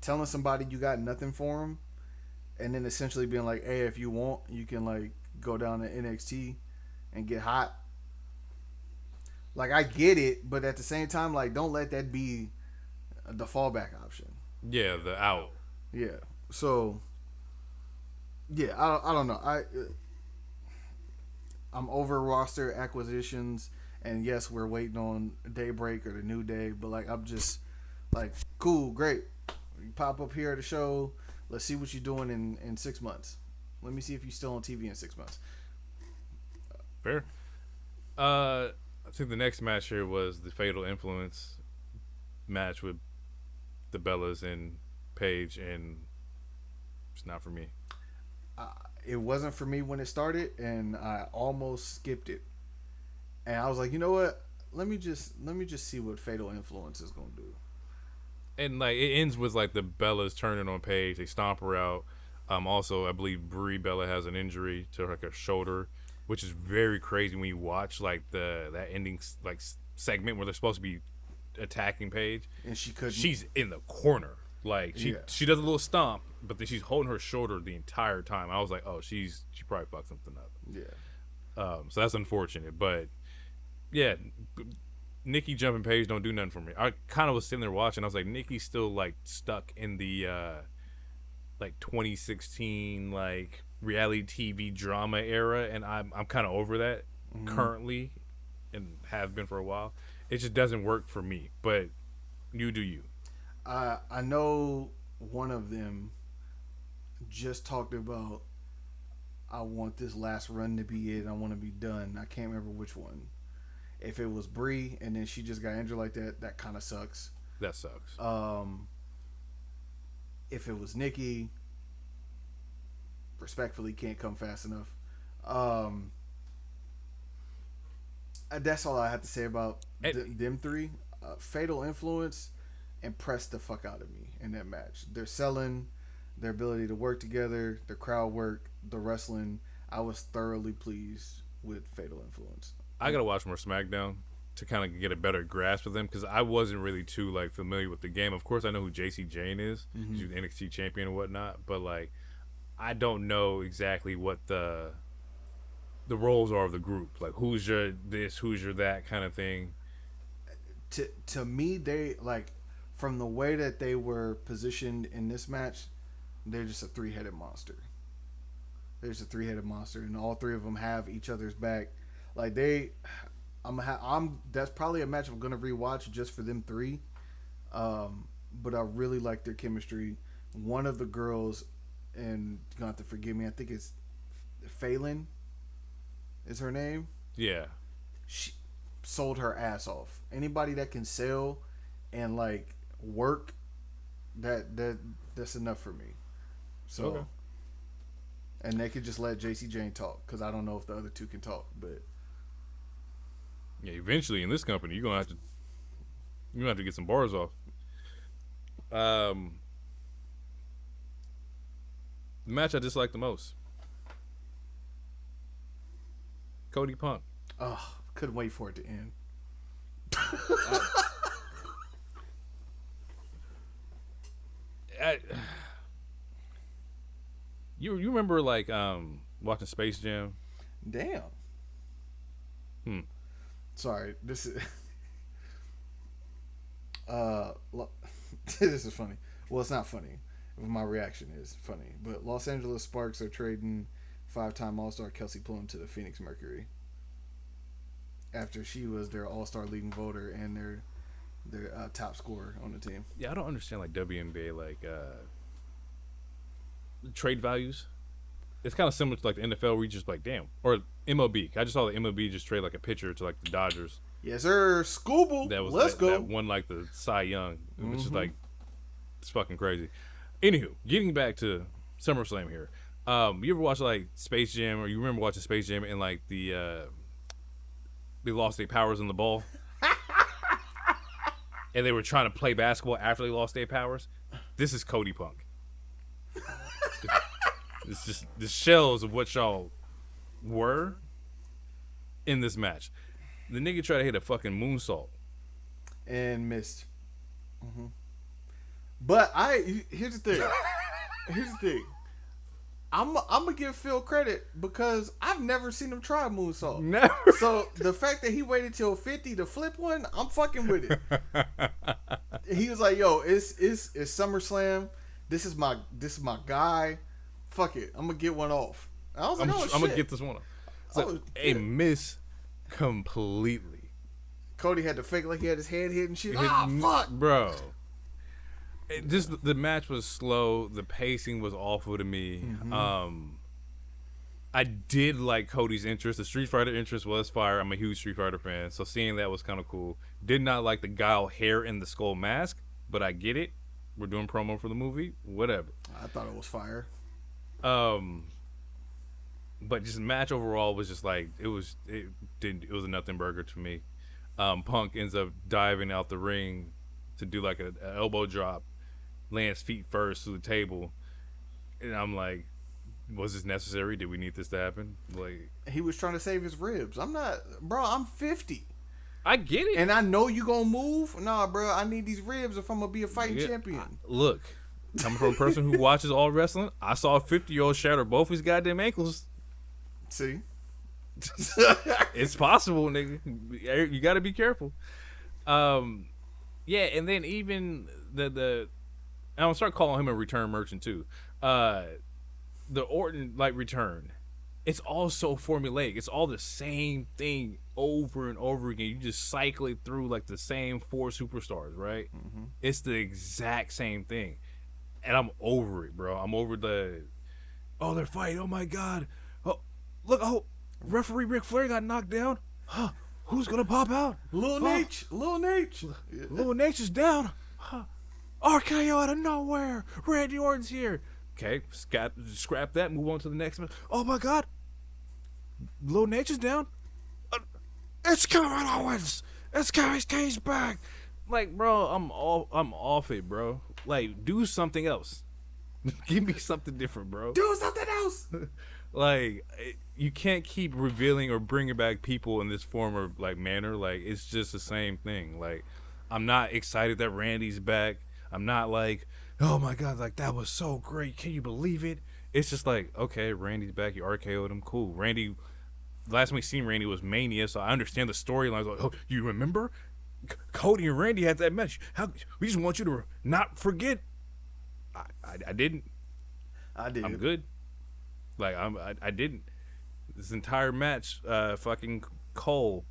Speaker 2: Telling somebody you got nothing for them, and then essentially being like, "Hey, if you want, you can like go down to NXT and get hot." Like I get it, but at the same time, like don't let that be the fallback option.
Speaker 1: Yeah, the out.
Speaker 2: Yeah. So Yeah, I don't know. I'm over roster acquisitions, and yes, we're waiting on Daybreak or the New Day, but like I'm just like cool, great. You pop up here at the show. Let's see what you're doing in 6 months. Let me see if you're still on TV in 6 months.
Speaker 1: Fair. I think the next match here was the Fatal Influence match with the Bellas and Paige, and it's not for me.
Speaker 2: Uh, it wasn't for me when it started, and I almost skipped it. And I was like, you know what? Let me just see what Fatal Influence is gonna do.
Speaker 1: And like it ends with like the Bellas turning on Paige, they stomp her out. Also, I believe Brie Bella has an injury to like her shoulder, which is very crazy when you watch like that ending like segment where they're supposed to be attacking Paige.
Speaker 2: And she couldn't.
Speaker 1: She's in the corner, like she
Speaker 2: Yeah,
Speaker 1: she does a little stomp, but then she's holding her shoulder the entire time. I was like, oh, she probably fucked something up.
Speaker 2: yeah.
Speaker 1: So that's unfortunate, but yeah, Nikki jumping Paige don't do nothing for me. I kind of was sitting there watching. I was like, Nikki's still like stuck in the like 2016 like reality TV drama era, and I'm kind of over that currently, and have been for a while. It just doesn't work for me. But you do you.
Speaker 2: I know one of them just talked about I want this last run to be it. I want to be done. I can't remember which one. If it was Brie and then she just got injured like that, that kind of sucks.
Speaker 1: That sucks.
Speaker 2: If it was Nikki, respectfully can't come fast enough. Um, that's all I have to say about them three. Fatal Influence impressed the fuck out of me in that match. They're selling, their ability to work together, the crowd work, the wrestling. I was thoroughly pleased with Fatal Influence.
Speaker 1: I gotta watch more SmackDown to kind of get a better grasp of them because I wasn't really too like familiar with the game. Of course, I know who JC Jane is. She's an NXT champion and whatnot, but like I don't know exactly what the roles are of the group. Like who's your this, who's your that kind of thing.
Speaker 2: To me, they like from the way that they were positioned in this match, they're just a three-headed monster. There's a three-headed monster, and all three of them have each other's back. Like I'm. That's probably a match I'm gonna rewatch just for them three. But I really like their chemistry. One of the girls, and you're gonna have to forgive me. I think it's Phelan. Is her name?
Speaker 1: Yeah.
Speaker 2: She sold her ass off. Anybody that can sell and like work, that's enough for me. So.
Speaker 1: Okay.
Speaker 2: And they could just let JC Jane talk because I don't know if the other two can talk, but
Speaker 1: Yeah, eventually in this company, you're gonna have to get some bars off. The match I dislike the most, Cody Punk.
Speaker 2: oh, couldn't wait for it to end.
Speaker 1: I, you remember like watching Space Jam?
Speaker 2: Damn. Sorry, this is this is funny. Well, it's not funny. My reaction is funny, but Los Angeles Sparks are trading 5-time All-Star Kelsey Plum to the Phoenix Mercury after she was their All-Star leading voter and their top scorer on the team.
Speaker 1: Yeah, I don't understand like WNBA like trade values. It's kind of similar to like the NFL where you just like damn, or MLB. I just saw the MLB just trade like a pitcher to like the Dodgers.
Speaker 2: Yes, sir. Scooble.
Speaker 1: Let's
Speaker 2: go.
Speaker 1: That won like the Cy Young, which is like it's fucking crazy. Anywho, getting back to SummerSlam here. You ever watch like Space Jam, or you remember watching Space Jam and like they lost their powers in the ball, and they were trying to play basketball after they lost their powers? This is Cody Punk. It's just the shells of what y'all were in this match. The nigga tried to hit a fucking moonsault
Speaker 2: and missed. But here's the thing. Here's the thing. I'm gonna give Phil credit because I've never seen him try a moonsault.
Speaker 1: Never.
Speaker 2: So the fact that he waited till 50 to flip one, I'm fucking with it. He was like, "Yo, it's SummerSlam. This is my guy. fuck it, I'm gonna get one off. I was
Speaker 1: I'm,
Speaker 2: like, oh
Speaker 1: I'm gonna
Speaker 2: shit.
Speaker 1: get this one. It's like
Speaker 2: Oh,
Speaker 1: a
Speaker 2: yeah.
Speaker 1: miss completely.
Speaker 2: Cody had to fake like he had his head hit and shit. Ah, fuck.
Speaker 1: Bro. Just the match was slow. The pacing was awful to me. I did like Cody's interest. The Street Fighter interest was fire. I'm a huge Street Fighter fan, so seeing that was kind of cool. Did not like the Guile hair in the skull mask, but I get it. We're doing promo for the movie, whatever.
Speaker 2: I thought it was fire.
Speaker 1: But just the match overall was just like it was a nothing burger to me. Punk ends up diving out the ring to do like an elbow drop, lands feet first to the table, and I'm like, was this necessary? Did we need this to happen? Like,
Speaker 2: He was trying to save his ribs. I'm not, bro. I'm 50,
Speaker 1: I get it,
Speaker 2: and I know you gonna move. Nah, bro. I need these ribs if I'm gonna be a fighting champion.
Speaker 1: Look, coming from a person who watches all wrestling, I saw a 50-year-old shatter both his goddamn ankles.
Speaker 2: See,
Speaker 1: It's possible, nigga. You got to be careful. Yeah, and then even the I'm gonna start calling him a return merchant too. The Orton like return, it's all so formulaic. It's all the same thing over and over again. You just cycle it through like the same 4 superstars, right? Mm-hmm. It's the exact same thing, and I'm over it, bro. I'm over they're fighting. Oh my god. Oh, look. Oh, referee Ric Flair got knocked down. Huh. Who's gonna pop out?
Speaker 2: Lil Nate.
Speaker 1: Lil Nate's is down. Huh. RKO out of nowhere. Randy Orton's here. Okay, scrap that. Move on to the next one. Oh my God, Lil Nature's down. It's Kevin Owens. It's K's back. Like, bro, I'm off it, bro. Like, do something else. Give me something different, bro.
Speaker 2: Do something else.
Speaker 1: Like, you can't keep revealing or bringing back people in this form or like manner. Like, it's just the same thing. Like, I'm not excited that Randy's back. I'm not like, oh my God, like that was so great. Can you believe it? It's just like, okay, Randy's back. You RKO'd him. Cool. Randy, last time we seen Randy was Mania, so I understand the storyline. Like, oh, you remember? Cody and Randy had that match. We just want you to not forget. I didn't.
Speaker 2: I did.
Speaker 1: I'm good. Like I didn't. This entire match, fucking Cole.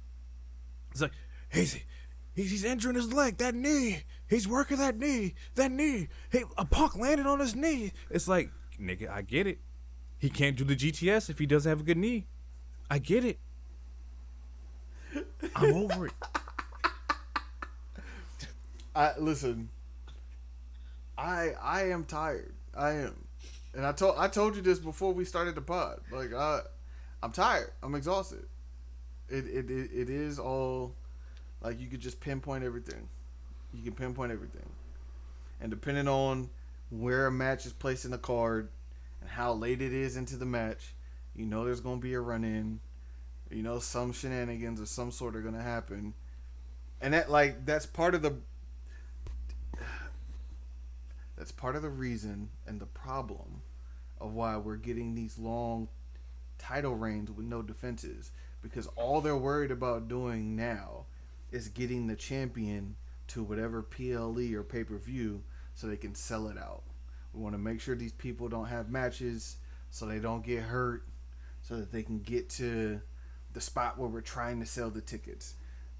Speaker 1: It's like he's injuring his leg, that knee. He's working that knee. Hey, a Punk landed on his knee. It's like, nigga, I get it. He can't do the GTS if he doesn't have a good knee. I get it. I'm over it.
Speaker 2: Listen. I am tired. I am. And I told you this before we started the pod. Like I'm tired. I'm exhausted. It is all like you could just pinpoint everything. You can pinpoint everything. And depending on where a match is placed in the card and how late it is into the match, you know there's gonna be a run in. You know some shenanigans of some sort are gonna happen. And that's part of the reason and the problem of why we're getting these long title reigns with no defenses, because all they're worried about doing now is getting the champion to whatever PLE or pay-per-view so they can sell it out. We want to make sure these people don't have matches so they don't get hurt, so that they can get to the spot where we're trying to sell the tickets.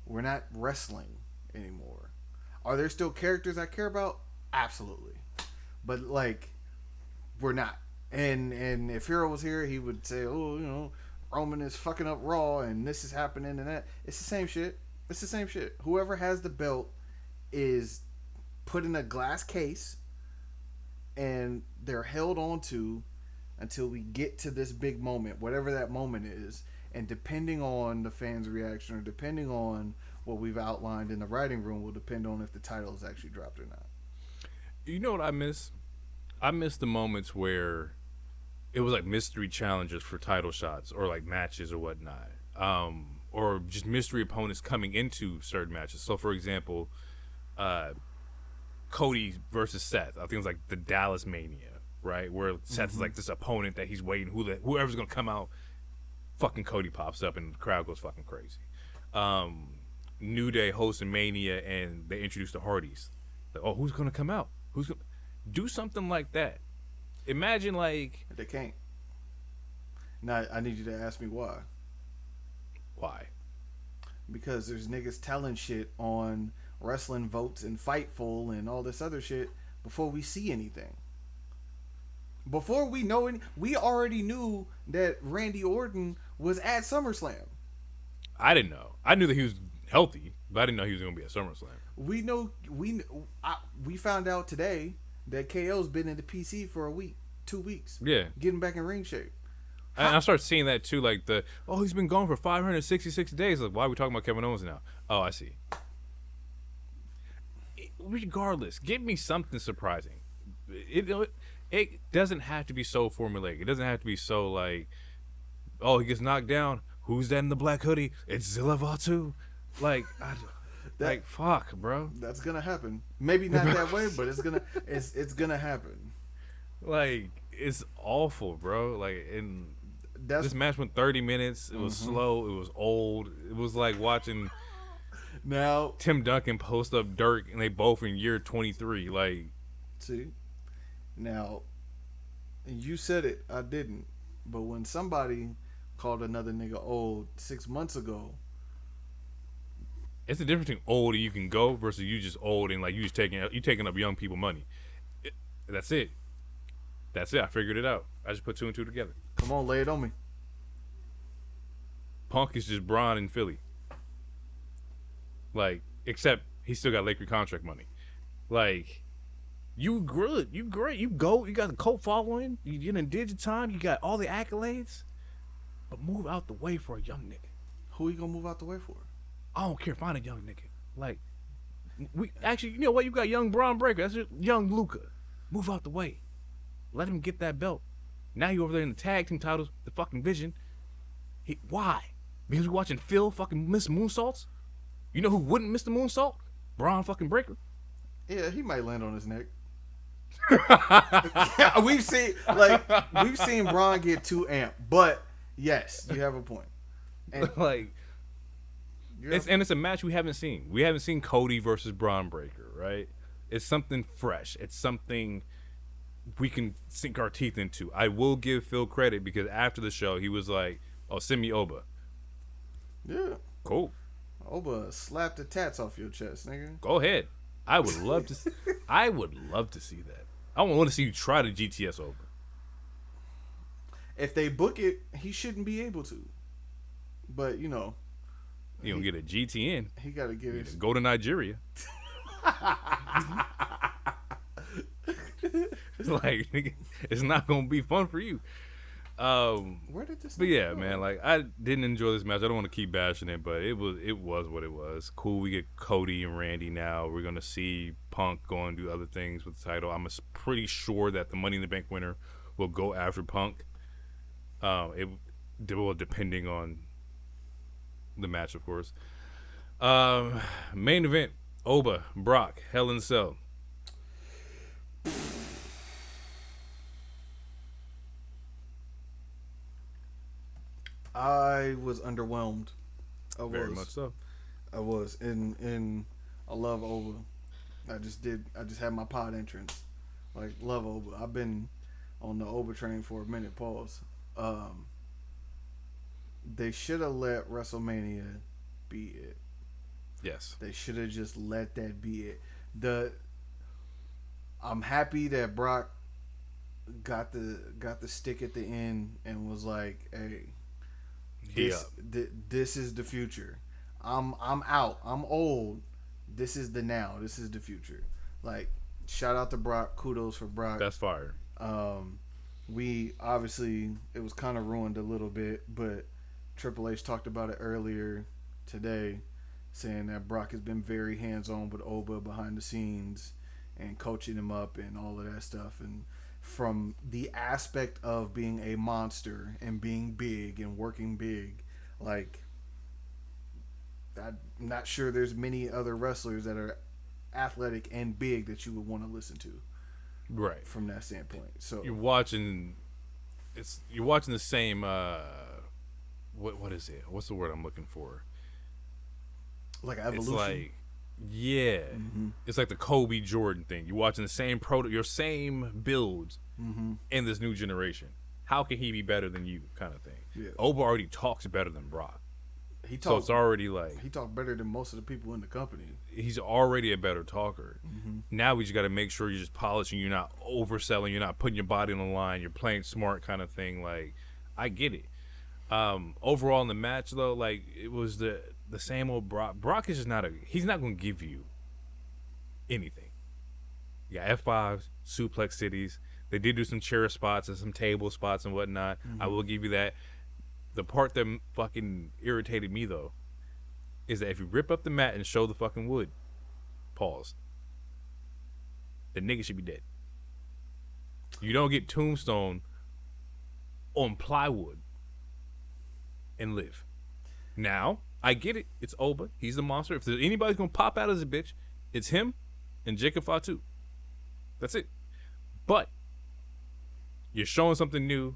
Speaker 2: We're not wrestling anymore. Are there still characters I care about? Absolutely. But like, we're not. And if Hero was here, he would say, oh, you know, Roman is fucking up Raw and this is happening and that. It's the same shit. Whoever has the belt is put in a glass case and they're held on to until we get to this big moment, whatever that moment is. And depending on the fans' reaction or depending on what we've outlined in the writing room will depend on if the title is actually dropped or not.
Speaker 1: You know what I miss? I miss the moments where it was like mystery challenges for title shots or like matches or whatnot. Or just mystery opponents coming into certain matches. So, for example, Cody versus Seth. I think it was like the Dallas Mania, right? Where Seth is like this opponent that he's waiting. Whoever's going to come out, fucking Cody pops up and the crowd goes fucking crazy. New Day hosting Mania and they introduce the Hardys. Like, oh, who's going to come out? Who's going to do something like that? imagine like
Speaker 2: They can't. Now I need you to ask me why.
Speaker 1: why?
Speaker 2: Because there's niggas telling shit on wrestling votes and Fightful and all this other shit before we see anything. Before we know it, we already knew that Randy Orton was at SummerSlam.
Speaker 1: I didn't know. I knew that he was healthy, but I didn't know he was going to be at SummerSlam.
Speaker 2: We found out today that KO's been in the PC for a week, 2 weeks.
Speaker 1: Yeah,
Speaker 2: Getting back in ring shape.
Speaker 1: and I started seeing that too. Like he's been gone for 566 days. Like, why are we talking about Kevin Owens now? Oh, I see. Regardless, give me something surprising. It doesn't have to be so formulaic. It doesn't have to be so like, oh, he gets knocked down. Who's that in the black hoodie? It's Zilla Vatu. Like, like fuck, bro.
Speaker 2: That's gonna happen. Maybe not that way, but it's gonna happen.
Speaker 1: Like, it's awful, bro. Like, this match went 30 minutes. It was slow. It was old. It was like watching
Speaker 2: now
Speaker 1: Tim Duncan post up Dirk, and they both in year 23. Like,
Speaker 2: see, now you said it. I didn't. But when somebody called another nigga old 6 months ago,
Speaker 1: it's the difference between old and you can go versus you just old and like you taking up young people money. That's it. That's it. I figured it out. I just put 2 and 2 together.
Speaker 2: come on, lay it on me.
Speaker 1: Punk is just Braun in Philly. Like, except he still got Laker contract money. Like, you good. You great. You go. You got the cult following. You did Digitime. You got all the accolades. But move out the way for a young nigga.
Speaker 2: Who you gonna move out the way for?
Speaker 1: I don't care. Find a young nigga. Like, we actually, you know what? You got young Braun Breaker. That's just young Luca. Move out the way. Let him get that belt. Now you over there in the tag team titles, the fucking Vision. Why? Because we watching Phil fucking miss moonsaults? You know who wouldn't miss the moonsault? Braun fucking Breaker.
Speaker 2: Yeah, he might land on his neck. we've seen Braun get too amped, but yes, you have a point. And
Speaker 1: like, it's a match we haven't seen. We haven't seen Cody versus Braun Breaker, right? It's something fresh. It's something we can sink our teeth into. I will give Phil credit because after the show, he was like, "Oh, send me Oba."
Speaker 2: Yeah,
Speaker 1: cool.
Speaker 2: Oba, slap the tats off your chest, nigga.
Speaker 1: Go ahead. I would love to. I would love to see that. I want to see you try the GTS Oba.
Speaker 2: If they book it, he shouldn't be able to. But you know,
Speaker 1: you don't get a GTN.
Speaker 2: He got to get it.
Speaker 1: Go to Nigeria. It's like, it's not gonna be fun for you.
Speaker 2: Where did this?
Speaker 1: But yeah, go? Man, like I didn't enjoy this match. I don't want to keep bashing it, but it was what it was. Cool. We get Cody and Randy now. We're gonna see Punk go and do other things with the title. I'm pretty sure that the Money in the Bank winner will go after Punk. Depending on the match, of course. Main event: Oba, Brock, Hell in a Cell.
Speaker 2: I was underwhelmed.
Speaker 1: Very much so.
Speaker 2: I was, and I love Oba. I just had my pod entrance. Like, love Oba. I've been on the Oba train for a minute. Pause. They should have let WrestleMania be it.
Speaker 1: Yes.
Speaker 2: They should have just let that be it. I'm happy that Brock got the stick at the end and was like, "Hey, this is the future. I'm out. I'm old. This is the now. This is the future." Like, shout out to Brock. Kudos for Brock.
Speaker 1: That's fire.
Speaker 2: We obviously, it was kind of ruined a little bit, but Triple H talked about it earlier today, saying that Brock has been very hands-on with Oba behind the scenes and coaching him up and all of that stuff. And from the aspect of being a monster and being big and working big, like, I'm not sure there's many other wrestlers that are athletic and big that you would want to listen to.
Speaker 1: Right.
Speaker 2: From that standpoint. So
Speaker 1: you're watching the same what is it? What's the word I'm looking for?
Speaker 2: Like evolution.
Speaker 1: It's like Yeah, it's like the Kobe Jordan thing. You're watching the same your same builds in this new generation. How can he be better than you, kind of thing?
Speaker 2: Yeah.
Speaker 1: Oba already talks better than Brock,
Speaker 2: He
Speaker 1: so
Speaker 2: talked.
Speaker 1: it's already like
Speaker 2: He talked better than most of the people in the company.
Speaker 1: he's already a better talker. Now we just got to make sure you're just polishing. You're not overselling. You're not putting your body on the line. You're playing smart, kind of thing. Like, I get it. Overall in the match though, like it was the same old Brock. Brock is just not he's not going to give you anything. You got F5s, suplex cities. They did do some chair spots and some table spots and whatnot. I will give you that. The part that fucking irritated me though is that if you rip up the mat and show the fucking wood, pause, the nigga should be dead. You don't get tombstone on plywood and live. Now, I get it. It's Oba. He's the monster. If there's anybody's gonna pop out as a bitch, it's him and Jacob Fatu. That's it. But you're showing something new.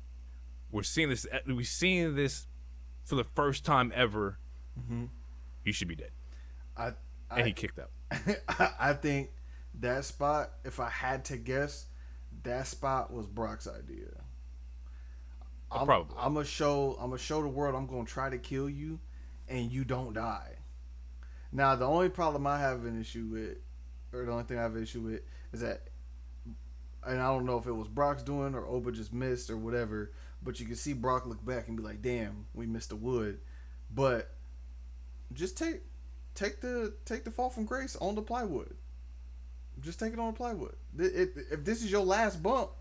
Speaker 1: We're seeing this. We're seeing this for the first time ever. You should be dead. And he kicked out.
Speaker 2: I think that spot, if I had to guess, that spot was Brock's idea.
Speaker 1: Probably.
Speaker 2: I'm gonna show the world I'm gonna try to kill you, and you don't die. Now the only problem I have an issue with, or the only thing I have an issue with, is that, and I don't know if it was Brock's doing or Oba just missed or whatever, but you can see Brock look back and be like, "Damn, we missed the wood," but just take the fall from grace on the plywood. Just take it on the plywood. If this is your last bump,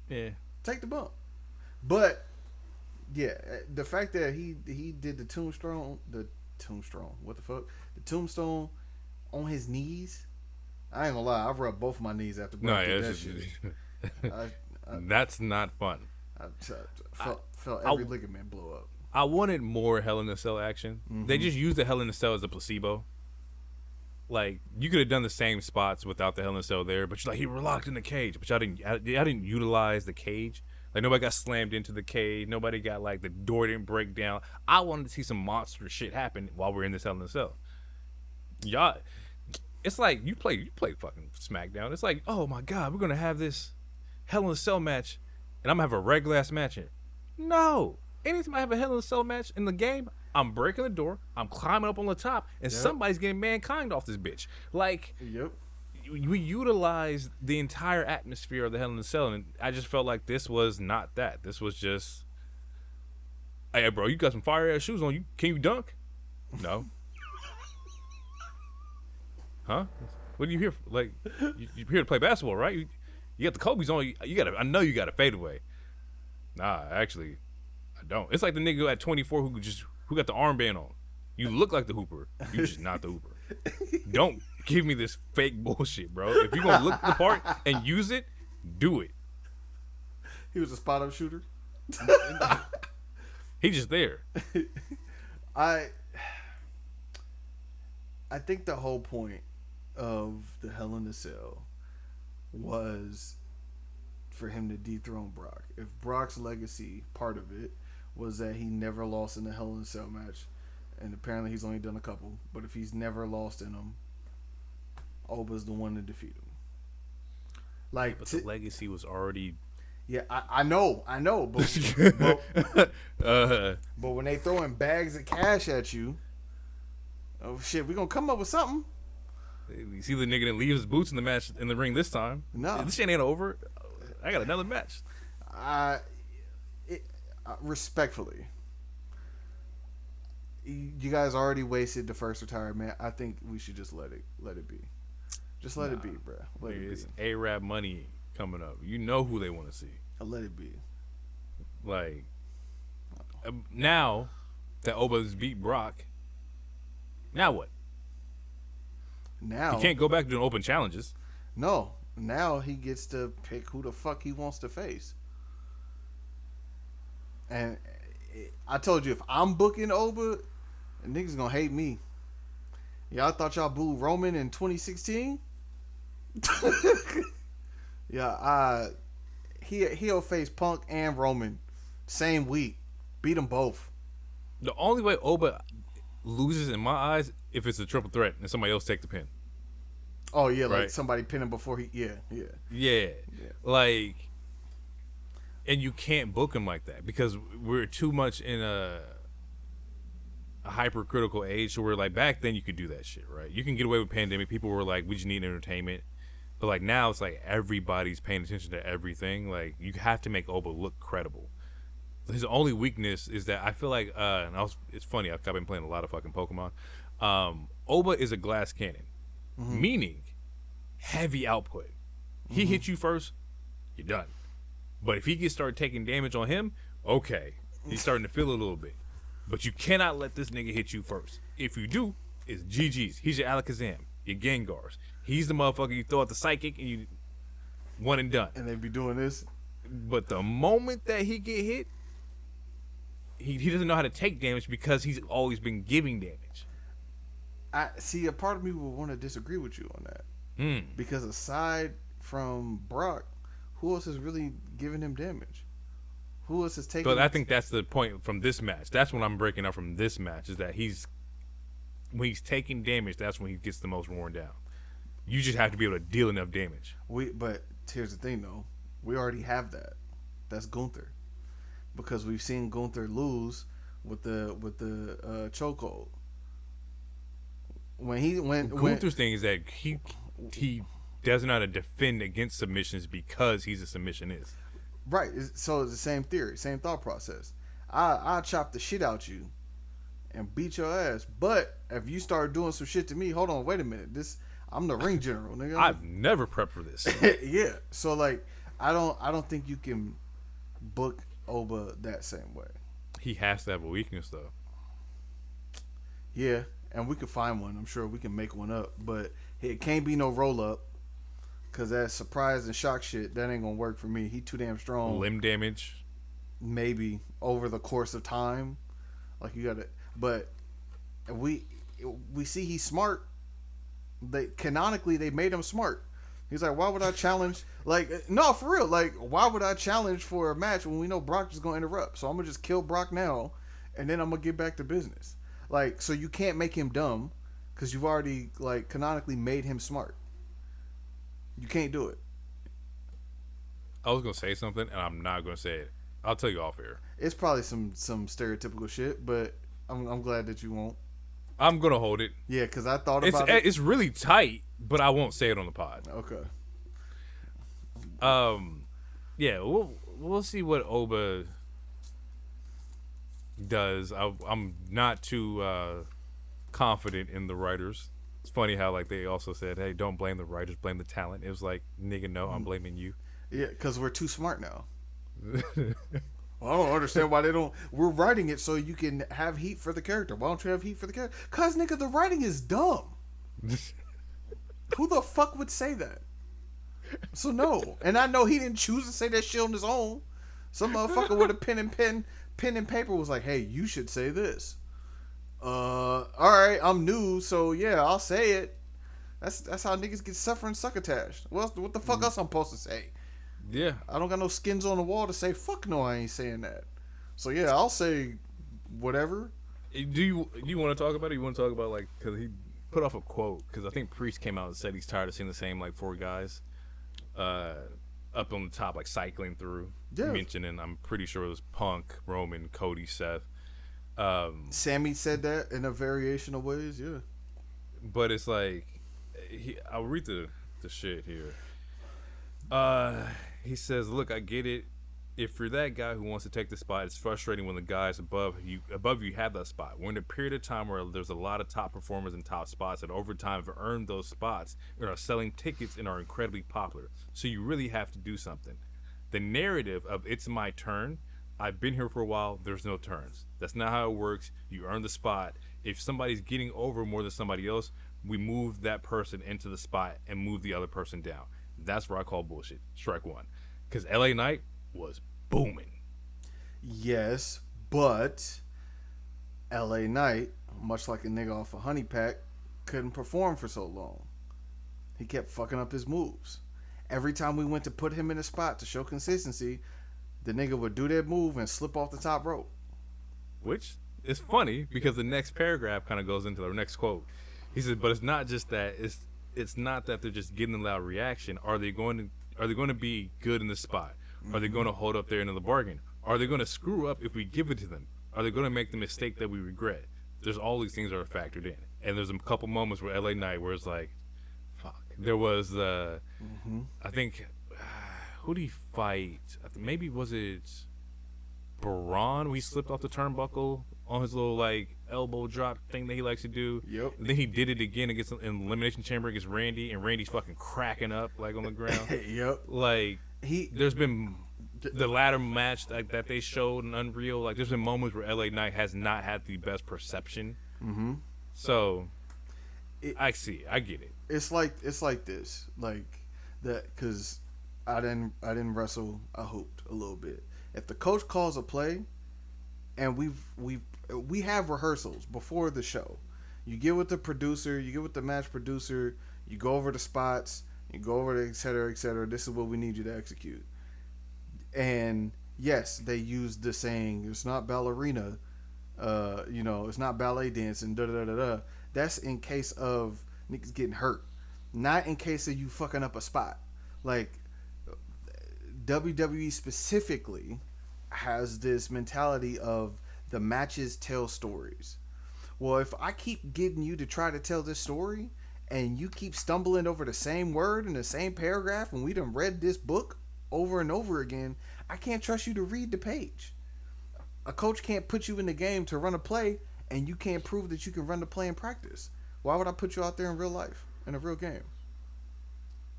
Speaker 1: Yeah.
Speaker 2: take the bump. But yeah, the fact that he did the tombstone, what the fuck, the tombstone on his knees. I ain't gonna lie, I've rubbed both of my knees after
Speaker 1: No,
Speaker 2: did
Speaker 1: yeah,
Speaker 2: that shit.
Speaker 1: that's not fun.
Speaker 2: I felt every ligament blow up.
Speaker 1: I wanted more Hell in a Cell action. They just used the Hell in a Cell as a placebo. Like, you could have done the same spots without the Hell in a Cell there, but you're like, you were locked in the cage. But I didn't utilize the cage. Like, nobody got slammed into the cage. Nobody got, like, the door didn't break down. I wanted to see some monster shit happen while we're in this Hell in a Cell. Y'all, it's like, you play fucking SmackDown. It's like, oh my God, we're going to have this Hell in a Cell match, and I'm going to have a regular ass match here. No. Anytime I have a Hell in a Cell match in the game, I'm breaking the door, I'm climbing up on the top, and somebody's getting mankind off this bitch. Like, we utilized the entire atmosphere of the Hell in a Cell, and I just felt like this was not that. This was just, hey, bro, you got some fire ass shoes on. Can you dunk? No. Huh? What are you here for? Like, you're here to play basketball, right? You got the Kobe's on. I know you got a fadeaway. Nah, actually, I don't. It's like the nigga at 24 who got the armband on. You look like the hooper. You just not the hooper. Don't give me this fake bullshit, bro. If you're gonna look the part and use it, do it.
Speaker 2: He was a spot up shooter.
Speaker 1: He just there.
Speaker 2: I think the whole point of the Hell in a Cell was for him to dethrone Brock. If Brock's legacy, part of it, was that he never lost in the Hell in a Cell match, and apparently he's only done a couple, but if he's never lost in them, Oba's the one to defeat him. Like,
Speaker 1: but the legacy was already.
Speaker 2: Yeah, I know, but when they throwing bags of cash at you, oh shit, we gonna come up with something.
Speaker 1: You see the nigga that leaves his boots in the match in the ring this time.
Speaker 2: No,
Speaker 1: this shit ain't over. I got another match.
Speaker 2: Respectfully, you guys already wasted the first retirement. I think we should just let it be. Just let it be, bro.
Speaker 1: It's Arab money coming up. You know who they want to see.
Speaker 2: Let it be.
Speaker 1: Like, now that Oba's beat Brock, now what?
Speaker 2: Now
Speaker 1: he can't go back to doing open challenges.
Speaker 2: No. Now he gets to pick who the fuck he wants to face. And I told you, if I'm booking Oba, niggas gonna hate me. Y'all thought y'all booed Roman in 2016? Yeah, he'll face Punk and Roman same week. Beat them both.
Speaker 1: The only way Oba loses in my eyes if it's a triple threat and somebody else take the pin.
Speaker 2: Oh yeah, like
Speaker 1: Right?
Speaker 2: somebody pin him before he. Yeah, yeah,
Speaker 1: Yeah.
Speaker 2: yeah.
Speaker 1: Like, and you can't book him like that because we're too much in a hypercritical age. So we're like, back then you could do that shit, right? You can get away with pandemic. People were like, we just need entertainment. But like now it's like everybody's paying attention to everything. Like you have to make Oba look credible. His only weakness is that I feel like, it's funny. I've been playing a lot of fucking Pokemon. Oba is a glass cannon, meaning heavy output. He hits you first, you're done. But if he gets started taking damage on him, okay, he's starting to feel a little bit. But you cannot let this nigga hit you first. If you do, it's GG's. He's your Alakazam, your Gengars. He's the motherfucker you throw out the psychic and you one and done.
Speaker 2: And they be doing this.
Speaker 1: But the moment that he get hit, he doesn't know how to take damage because he's always been giving damage.
Speaker 2: I see. A part of me will want to disagree with you on that because aside from Brock, who else is really giving him damage? Who else is taking?
Speaker 1: But I think that's the point from this match. That's what I'm breaking up from this match is that when he's taking damage, that's when he gets the most worn down. You just have to be able to deal enough damage.
Speaker 2: But here's the thing, though. We already have that. That's Gunther, because we've seen Gunther lose with the chokehold.
Speaker 1: Gunther's thing is that he doesn't know how to defend against submissions because he's a submissionist.
Speaker 2: Right. So it's the same theory, same thought process. I'll chop the shit out you and beat your ass. But if you start doing some shit to me, hold on, wait a minute. I'm the ring general, nigga.
Speaker 1: I've never prepped for this.
Speaker 2: Yeah. So like, I don't think you can book Oba that same way.
Speaker 1: He has to have a weakness though.
Speaker 2: Yeah, and we could find one. I'm sure we can make one up, but it can't be no roll up. Cause that surprise and shock shit, that ain't gonna work for me. He too damn strong.
Speaker 1: Limb damage.
Speaker 2: Maybe over the course of time. Like you gotta, but we see he's smart. Canonically they made him smart. He's like, why would I challenge? Like, no, for real. Like, why would I challenge for a match when we know Brock is gonna interrupt? So I'm gonna just kill Brock now, and then I'm gonna get back to business. Like, so you can't make him dumb, cause you've already like canonically made him smart. You can't do it.
Speaker 1: I was gonna say something, and I'm not gonna say it. I'll tell you off air.
Speaker 2: It's probably some stereotypical shit, but I'm glad that you won't.
Speaker 1: I'm gonna hold it.
Speaker 2: Yeah, because I thought about it.
Speaker 1: It's really tight, but I won't say it on the pod.
Speaker 2: Okay.
Speaker 1: Yeah, we'll see what Oba does. I'm not too confident in the writers. It's funny how like they also said, "Hey, don't blame the writers, blame the talent." It was like, "Nigga, no, I'm blaming you."
Speaker 2: Yeah, because we're too smart now. Well, I don't understand why they don't. We're writing it so you can have heat for the character. Why don't you have heat for the character? Cause nigga, the writing is dumb. Who the fuck would say that? So no, and I know he didn't choose to say that shit on his own. Some motherfucker with a pen and paper was like, "Hey, you should say this." All right, I'm new, so yeah, I'll say it. That's how niggas get suffering succotash. What the fuck else I'm supposed to say?
Speaker 1: Yeah,
Speaker 2: I don't got no skins on the wall to say fuck no, I ain't saying that. So yeah, I'll say whatever.
Speaker 1: Do you want to talk about it? You want to talk about like because he put off a quote because I think Priest came out and said he's tired of seeing the same like four guys up on the top like cycling through, mentioning I'm pretty sure it was Punk, Roman, Cody, Seth.
Speaker 2: Sammy said that in a variation of ways, yeah.
Speaker 1: But it's like I'll read the shit here. He says, "Look, I get it. If you're that guy who wants to take the spot, it's frustrating when the guys above you have that spot. We're in a period of time where there's a lot of top performers and top spots that over time have earned those spots and are selling tickets and are incredibly popular. So you really have to do something. The narrative of it's my turn, I've been here for a while, there's no turns. That's not how it works. You earn the spot. If somebody's getting over more than somebody else, we move that person into the spot and move the other person down. That's where I call bullshit. Strike one. Because LA Knight was booming.
Speaker 2: Yes, but LA Knight, much like a nigga off a honey pack, couldn't perform for so long. He kept fucking up his moves. Every time we went to put him in a spot to show consistency, the nigga would do that move and slip off the top rope.
Speaker 1: Which it's funny because the next paragraph kind of goes into the next quote. He says, "But it's not just that. It's not that they're just getting a loud reaction. Are they going to be good in the spot? Are they going to hold up their end of the bargain? Are they going to screw up if we give it to them? Are they going to make the mistake that we regret? There's all these things that are factored in. And there's a couple moments where LA Knight where it's like, fuck. There was I think who did he fight? Maybe was it Braun? He slipped off the turnbuckle on his little like elbow drop thing that he likes to do.
Speaker 2: Yep.
Speaker 1: And then he did it again against in Elimination Chamber against Randy, and Randy's fucking cracking up like on the ground.
Speaker 2: Yep.
Speaker 1: Like there's been the ladder match that they showed in Unreal. Like there's been moments where LA Knight has not had the best perception.
Speaker 2: Mm-hmm.
Speaker 1: So I get it.
Speaker 2: It's like this, like that, because I didn't wrestle. I hooped a little bit. If the coach calls a play, and we have rehearsals before the show, you get with the producer, you get with the match producer, you go over the spots, you go over the et cetera, et cetera. This is what we need you to execute. And yes, they use the saying, "It's not ballerina." It's not ballet dancing, da da da da. That's in case of niggas getting hurt, not in case of you fucking up a spot. Like WWE specifically has this mentality of the matches tell stories. Well, if I keep getting you to try to tell this story and you keep stumbling over the same word in the same paragraph and we done read this book over and over again, I can't trust you to read the page. A coach can't put you in the game to run a play and you can't prove that you can run the play in practice. Why would I put you out there in real life, in a real game?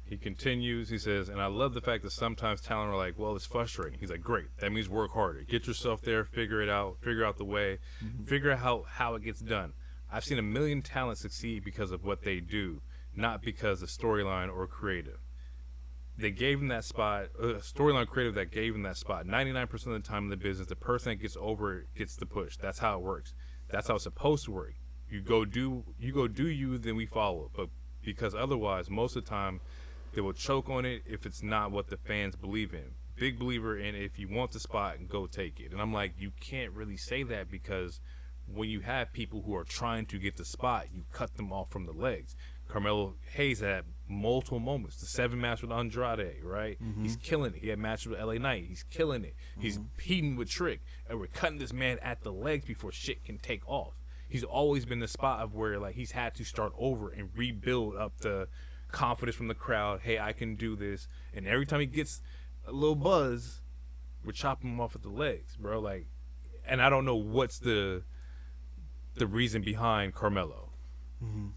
Speaker 1: He continues, he says, and I love the fact that sometimes talent are like, well, it's frustrating. He's like, great, that means work harder. Get yourself there, figure it out, figure out the way, figure out how it gets done. I've seen a million talents succeed because of what they do, not because of storyline or creative. They gave him that spot, storyline creative that gave him that spot. 99% of the time in the business, the person that gets over it gets the push. That's how it works. That's how it's supposed to work. You go do you, then we follow. But because otherwise, most of the time, they will choke on it if it's not what the fans believe in. Big believer in if you want the spot, go take it. And I'm like, you can't really say that because when you have people who are trying to get the spot, you cut them off from the legs. Carmelo Hayes had multiple moments. The 7 match with Andrade, right? Mm-hmm. He's killing it. He had matches with LA Knight. He's killing it. Mm-hmm. He's competing with Trick. And we're cutting this man at the legs before shit can take off. He's always been the spot of where like he's had to start over and rebuild up the confidence from the crowd. Hey, I can do this. And every time he gets a little buzz, we're chopping him off at the legs, bro. Like, and I don't know what's the reason behind Carmelo. Mm-hmm.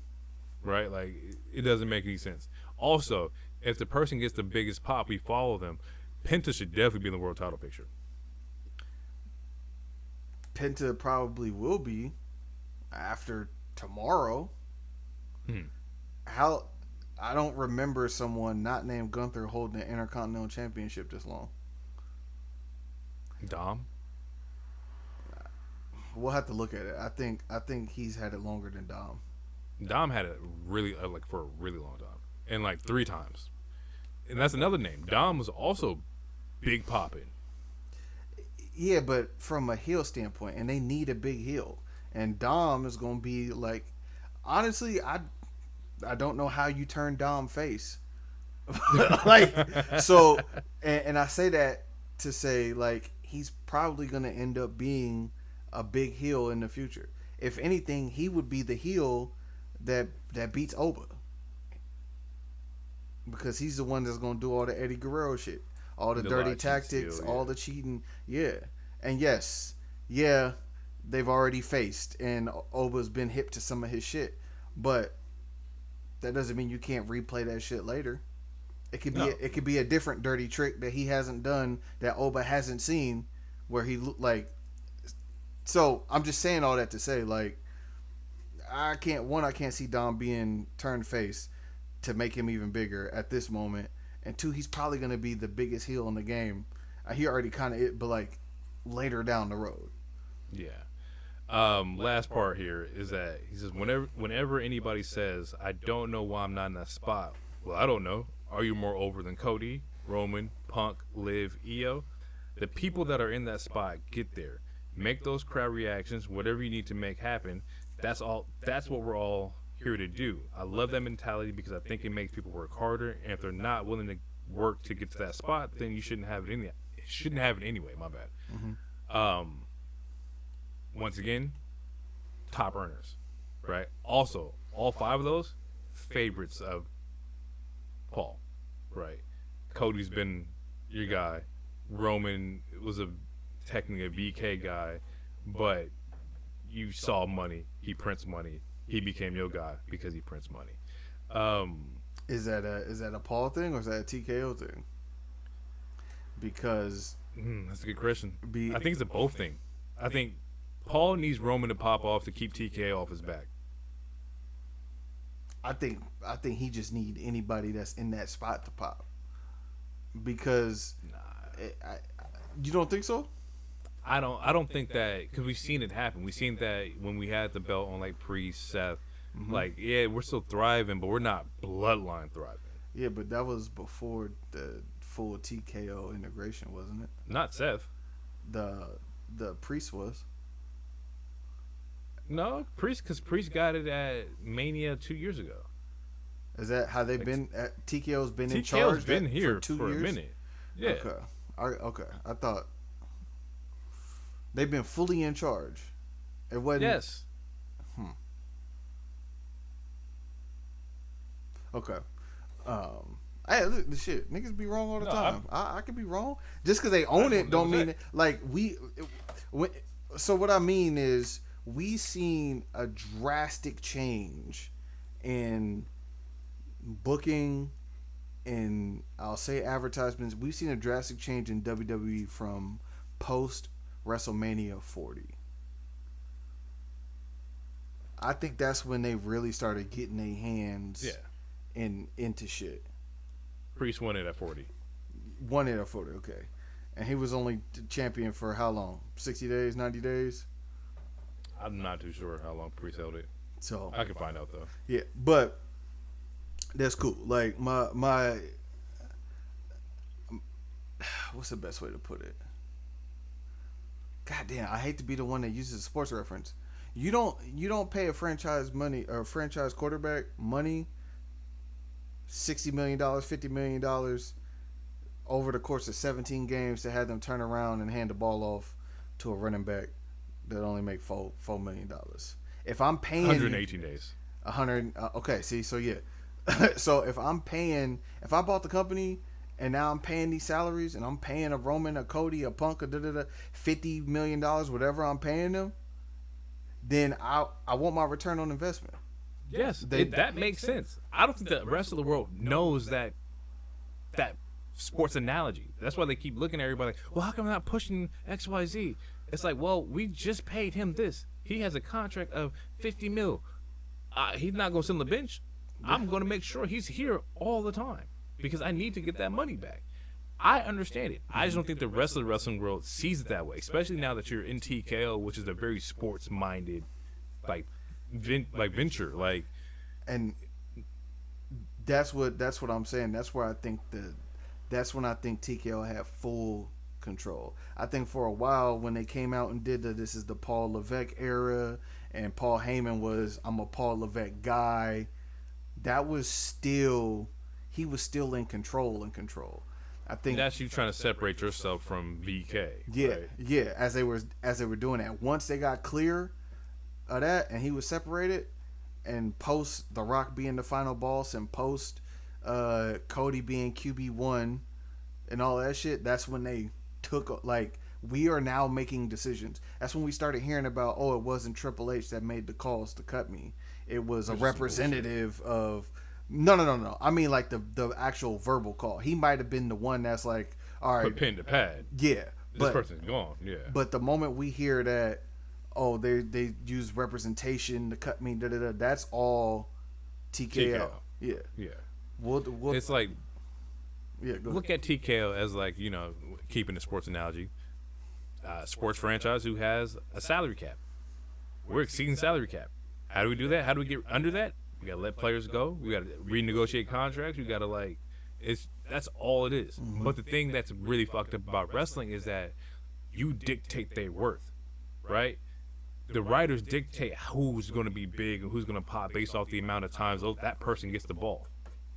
Speaker 1: Right? Like, it doesn't make any sense. Also, if the person gets the biggest pop, we follow them. Penta should definitely be in the world title picture.
Speaker 2: Penta probably will be after tomorrow. How I don't remember someone not named Gunther holding the Intercontinental Championship this long.
Speaker 1: Dom?
Speaker 2: We'll have to look at it. I think he's had it longer than Dom.
Speaker 1: Dom had it really for a really long time, and like 3 times. And that's another name. Dom was also big popping.
Speaker 2: Yeah, but from a heel standpoint, and they need a big heel. And Dom is going to be like, honestly, I don't know how you turn Dom face. Like, so, and I say that to say, like, he's probably going to end up being a big heel in the future. If anything, he would be the heel that beats Oba. Because he's the one that's going to do all the Eddie Guerrero shit. All the dirty tactics, all the cheating. Yeah. And yes, they've already faced, and Oba's been hip to some of his shit. But that doesn't mean you can't replay that shit later. It could be a different dirty trick that he hasn't done, that Oba hasn't seen, where he like. So I'm just saying all that to say, like, I can't see Dom being turned face to make him even bigger at this moment. And 2, he's probably going to be the biggest heel in the game. He already kind of but like later down the road.
Speaker 1: Yeah. Last part here is that he says, whenever anybody says, I don't know why I'm not in that spot. Well, I don't know. Are you more over than Cody, Roman, Punk, Liv, Io? The people that are in that spot get there. make those crowd reactions, whatever you need to make happen. That's all. That's what we're all here to do. I love that mentality because I think it makes people work harder. And if they're not willing to work to get to that spot, then you shouldn't have it shouldn't have it anyway. My bad. Once again, top earners, right? Also, all 5 of those favorites of Paul, right? Cody's been your guy. Roman was technically a VK guy, but you saw money. He prints money. He became your guy because he prints money.
Speaker 2: Is that a Paul thing or is that a TKO thing? Because
Speaker 1: that's a good question. I think it's a both thing. I think Paul needs Roman to pop off to keep TKO off his back.
Speaker 2: I think he just need anybody that's in that spot to pop. Because you don't think so?
Speaker 1: I don't think that, because we've seen it happen. We've seen that when we had the belt on like Priest, Seth. Like, yeah, we're still thriving, but we're not bloodline thriving.
Speaker 2: Yeah, but that was before the full TKO integration, wasn't it?
Speaker 1: Not Seth.
Speaker 2: The Priest was.
Speaker 1: No, Priest, because Priest got it at Mania 2 years ago.
Speaker 2: Is that how they've been? TKO's been in charge.
Speaker 1: TKO's been here
Speaker 2: for 2
Speaker 1: for
Speaker 2: years?
Speaker 1: a minute. Yeah.
Speaker 2: Okay. I thought they've been fully in charge. It wasn't.
Speaker 1: Yes.
Speaker 2: Okay. Hey, look, the shit. Niggas be wrong all the time. I could be wrong. Just because they own it don't mean it. Like, so what I mean is we seen a drastic change in booking and I'll say advertisements. We've seen a drastic change in WWE from post WrestleMania 40. I think that's when they really started getting their hands into shit.
Speaker 1: Priest won it at 40.
Speaker 2: Won it at 40, okay. And he was only champion for how long? 60 days, 90 days?
Speaker 1: I'm not too sure how long Priest held it.
Speaker 2: So
Speaker 1: I can find out though.
Speaker 2: Yeah, but that's cool. Like my what's the best way to put it? God damn, I hate to be the one that uses a sports reference. You don't pay a franchise money or a franchise quarterback money, $60 million, $50 million over the course of 17 games to have them turn around and hand the ball off to a running back that only make $4 million. If I'm paying
Speaker 1: 118 days.
Speaker 2: 100 okay, see, so yeah. So if I bought the company and now I'm paying these salaries and I'm paying a Roman, a Cody, a Punk, a $50 million, whatever I'm paying them, then I want my return on investment.
Speaker 1: Yes, that makes sense. I don't think the rest of the world knows that sports analogy. That's why they keep looking at everybody like, well, how come I'm not pushing XYZ? It's like, well, we just paid him this. He has a contract of $50 million. He's not going to sit on the bench. I'm going to make sure he's here all the time because I need to get that money back. I understand it. I just don't think the rest of the wrestling world sees it that way, especially now that you're in TKO, which is a very sports-minded, venture.
Speaker 2: And that's what I'm saying. That's where I think that's when I think TKO had full control. I think for a while when they came out and did this is the Paul Levesque era, and Paul Heyman was I'm a Paul Levesque guy. That was he was still in control. I think
Speaker 1: that's you trying to separate yourself from VK.
Speaker 2: Yeah,
Speaker 1: right?
Speaker 2: Yeah. As they were doing that, once they got clear of that, and he was separated, and post The Rock being the final boss, and post Cody being QB1, and all that shit. That's when they took we are now making decisions. That's when we started hearing about it wasn't Triple H that made the calls to cut me. It was a representative of. No. I mean, like the actual verbal call. He might have been the one that's like, all right,
Speaker 1: put pen to pad.
Speaker 2: Yeah,
Speaker 1: this person's gone. Yeah.
Speaker 2: But the moment we hear that, they use representation to cut me. That's all TKO. Yeah. We'll,
Speaker 1: it's like,
Speaker 2: look
Speaker 1: at TKO as keeping the sports analogy. Sports franchise who has a salary cap. We're exceeding salary cap. How do we do that? How do we get under that? We gotta let players go. We gotta renegotiate contracts. We gotta that's all it is. Mm-hmm. But the thing that's really fucked up about wrestling is that you dictate their worth. right? The writers dictate who's going to be big and who's going to pop based off the amount of times that person gets the ball,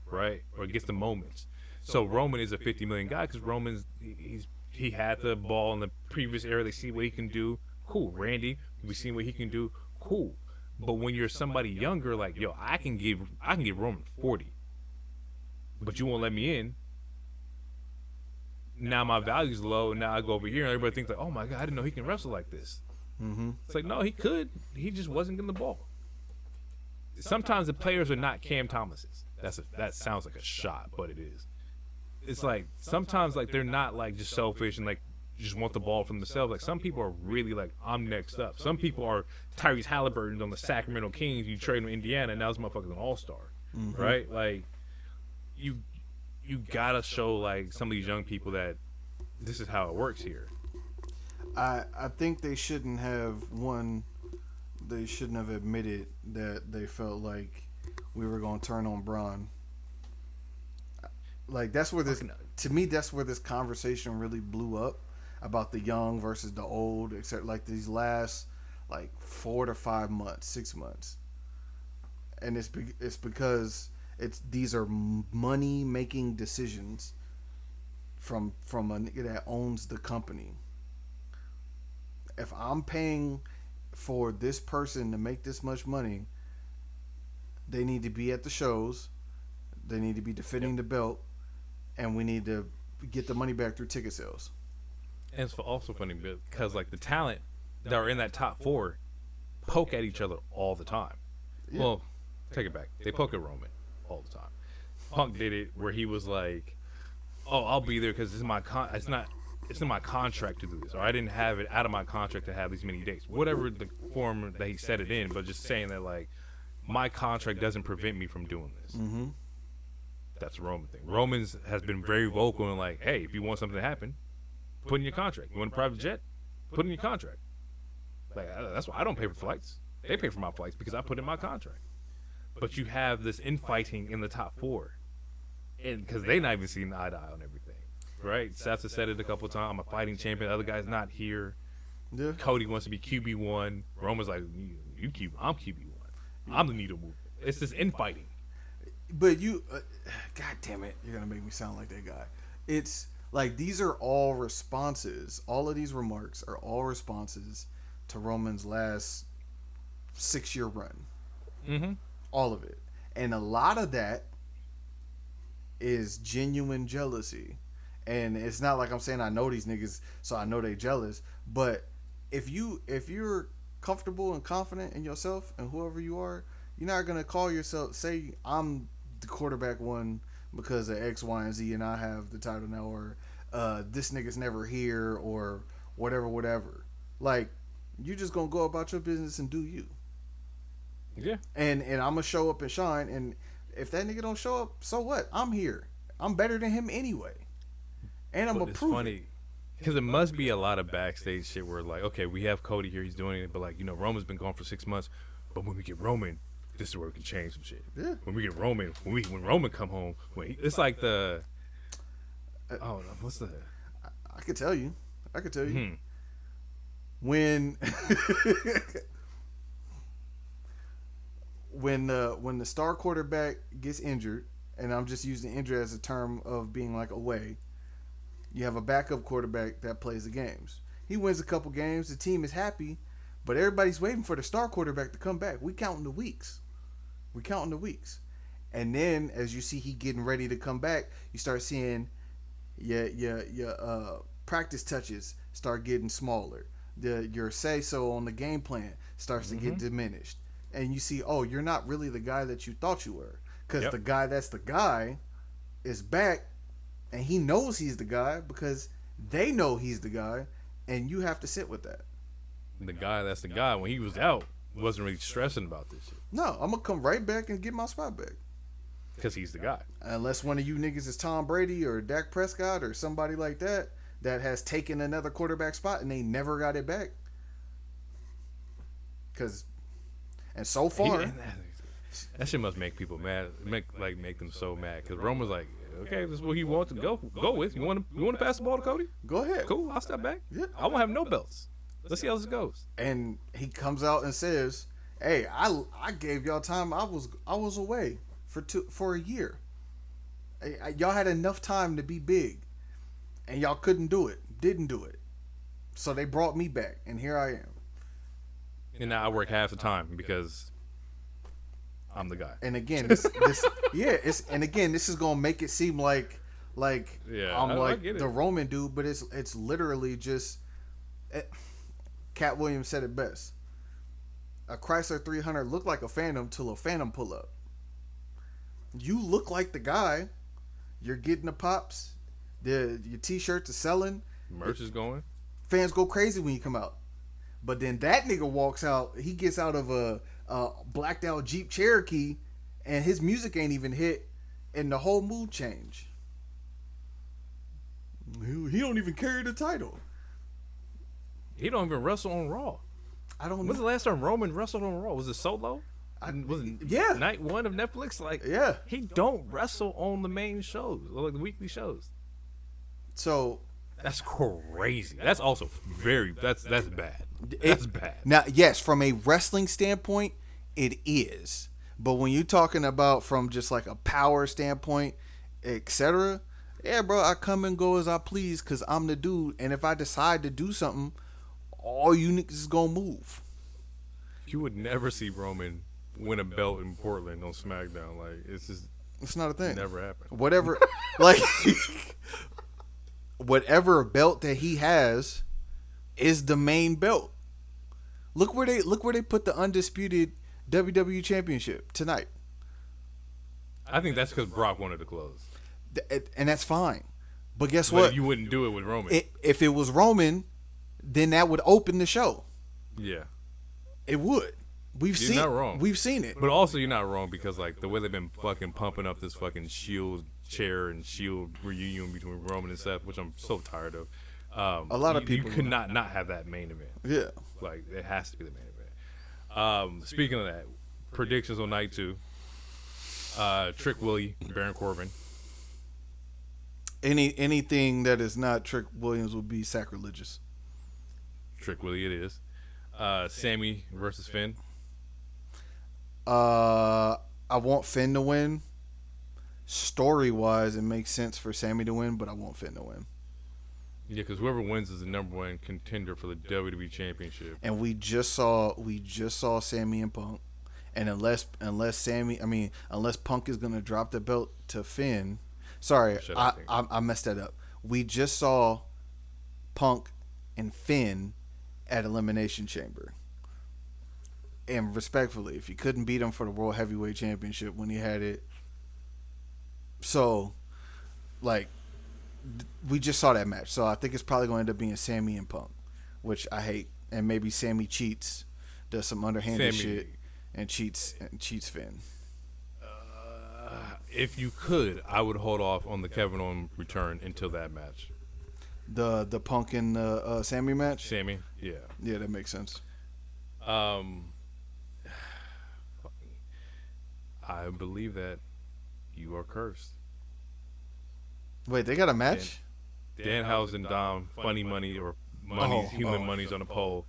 Speaker 1: right? Or gets the moments. So Roman is a 50 million guy because he had the ball in the previous era. They see what he can do. Cool. Randy, we seen what he can do. Cool. But when you're somebody younger, like, yo, I can give Roman 40, but you won't let me in. Now my value's low, and now I go over here, and everybody thinks like, oh my god, I didn't know he can wrestle like this.
Speaker 2: Mm-hmm.
Speaker 1: It's like, no, he could. He just wasn't getting the ball. Sometimes the players are not Cam Thomases. That sounds like a shot, but it is. It's like sometimes like they're not like just selfish and like just want the ball from themselves. Like some people are really like, I'm next up. Some people are Tyrese Halliburton on the Sacramento Kings. You trade him to Indiana, and now this motherfucker's an all-star, right? Like you gotta show like some of these young people that this is how it works here.
Speaker 2: I think they shouldn't have admitted that they felt like we were going to turn on Braun. Like that's where that's where this conversation really blew up about the young versus the old, except like these last like 4 to 5 months, 6 months. And it's because these are money making decisions from a nigga that owns the company. If I'm paying for this person to make this much money, they need to be at the shows, they need to be defending the belt, and we need to get the money back through ticket sales.
Speaker 1: And it's also funny because like the talent that are in that top 4 poke at each other all the time. Yeah. Well, take it back. They poke at Roman all the time. Punk did it where he was like, "Oh, I'll be there because it's in my contract to do this, or I didn't have it out of my contract to have these many dates." Whatever the form that he said it in, but just saying that like my contract doesn't prevent me from doing this.
Speaker 2: Mm-hmm.
Speaker 1: That's a Roman thing. Roman's has been very vocal and like, hey, if you want something to happen, put in your contract. You want a private jet? Put in your contract. Like that's why I don't pay for flights. They pay for my flights because I put in my contract. But you have this infighting in the top 4, and because they're not even seeing eye to eye on everything, right? Seth has said it a couple of times. I'm a fighting champion. The other guy's not here.
Speaker 2: Yeah.
Speaker 1: Cody wants to be QB1. Roman's like, I'm QB1. I'm the needle mover. It's this infighting.
Speaker 2: But God damn it, you're gonna make me sound like that guy. It's like these are all responses. All of these remarks are all responses to Roman's last 6-year run.
Speaker 1: Mm-hmm.
Speaker 2: All of it, and a lot of that is genuine jealousy. And it's not like I'm saying I know these niggas, so I know they jealous. But if you're comfortable and confident in yourself and whoever you are, you're not gonna call yourself say I'm the quarterback one because of X, Y, and Z, and I have the title now, or this nigga's never here, or whatever. Like you just gonna go about your business and do you.
Speaker 1: Yeah.
Speaker 2: And I'm gonna show up and shine. And if that nigga don't show up, so what? I'm here. I'm better than him anyway. And I'm
Speaker 1: It's funny because it must be a lot of backstage shit where like, okay, we have Cody here, he's doing it, but like, Roman's been gone for 6 months, but when we get Roman, this is where we can change some shit.
Speaker 2: Yeah.
Speaker 1: When we get Roman, when Roman come home, it's like the oh no, what's the?
Speaker 2: I could tell you. When when the star quarterback gets injured, and I'm just using injured as a term of being like away, you have a backup quarterback that plays the games. He wins a couple games, the team is happy, but everybody's waiting for the star quarterback to come back. We counting the weeks. And then as you see he getting ready to come back, you start seeing your practice touches start getting smaller. Your say so on the game plan starts to get diminished. And you see, oh, you're not really the guy that you thought you were. Because the guy that's the guy is back, and he knows he's the guy because they know he's the guy, and you have to sit with that.
Speaker 1: The guy that's the guy, when he was out, wasn't really stressing about this shit.
Speaker 2: No, I'm going to come right back and get my spot back.
Speaker 1: Because he's the guy.
Speaker 2: Unless one of you niggas is Tom Brady or Dak Prescott or somebody like that has taken another quarterback spot and they never got it back. And so far,
Speaker 1: that shit must make people mad. Make them so mad. Because Roman's like, okay, this is what he wants to go with. You want to pass the ball to Cody?
Speaker 2: Go ahead.
Speaker 1: Cool. I'll step back.
Speaker 2: Yeah.
Speaker 1: I won't have no belts. Let's see how this goes.
Speaker 2: And he comes out and says, "Hey, I gave y'all time. I was away for a year. Y'all had enough time to be big, and y'all couldn't do it. Didn't do it. So they brought me back, and here I am.
Speaker 1: And now I work half the time because I'm the guy.
Speaker 2: And again, this this is gonna make it seem like I'm like the Roman dude, but it's literally just. Cat Williams said it best. A Chrysler 300 looked like a Phantom till a Phantom pull up. You look like the guy. You're getting the pops. Your T-shirts are selling.
Speaker 1: Merch is going.
Speaker 2: Fans go crazy when you come out. But then that nigga walks out. He gets out of a blacked out Jeep Cherokee, and his music ain't even hit, and the whole mood change. He don't even carry the title.
Speaker 1: He don't even wrestle on Raw.
Speaker 2: I don't know.
Speaker 1: When's the last time Roman wrestled on Raw? Was it solo? Was it night one of Netflix? He don't wrestle on the main shows, like the weekly shows.
Speaker 2: So
Speaker 1: that's crazy. That's also that's bad. That's bad.
Speaker 2: Now, yes, from a wrestling standpoint, it is. But when you're talking about from just like a power standpoint, etc., yeah, bro, I come and go as I please because I'm the dude. And if I decide to do something, all you niggas is gonna move.
Speaker 1: You would never see Roman win a belt in Portland on SmackDown. Like,
Speaker 2: it's not a thing.
Speaker 1: Never happened.
Speaker 2: Whatever, like, whatever belt that he has is the main belt. Look where they put the undisputed WWE Championship tonight.
Speaker 1: I think that's because Brock wanted to close,
Speaker 2: and that's fine. But guess what?
Speaker 1: You wouldn't do it with Roman.
Speaker 2: If it was Roman, then that would open the show.
Speaker 1: Yeah,
Speaker 2: it would. You're not wrong. We've seen it.
Speaker 1: But also, you're not wrong because like the way they've been fucking pumping up this fucking Shield chair and Shield reunion between Roman and Seth, which I'm so tired of.
Speaker 2: A lot of people
Speaker 1: you could not have that main event.
Speaker 2: Yeah,
Speaker 1: like it has to be the main event. Speaking of that, predictions on night 2. Trick Willie, Baron Corbin.
Speaker 2: Anything that is not Trick Williams would be sacrilegious.
Speaker 1: Trick Willie, it is. Sammy versus Finn.
Speaker 2: I want Finn to win. Story wise, it makes sense for Sammy to win, but I want Finn to win.
Speaker 1: Yeah, because whoever wins is the number 1 contender for the WWE Championship.
Speaker 2: And we just saw Sammy and Punk, and unless Punk is gonna drop the belt to Finn, sorry, I messed that up. We just saw Punk and Finn at Elimination Chamber. And respectfully, if you couldn't beat him for the World Heavyweight Championship when he had it, so like. We just saw that match, so I think it's probably going to end up being Sammy and Punk, which I hate. And maybe Sammy cheats, does some underhanded shit, and cheats Finn.
Speaker 1: If you could, I would hold off on the Kevin Owens return until that match.
Speaker 2: The Punk and Sammy match.
Speaker 1: Sammy, yeah,
Speaker 2: that makes sense.
Speaker 1: I believe that you are cursed.
Speaker 2: Wait, they got a match?
Speaker 1: Danhausen, Dom, Funny Money, or Human Money's on a pole.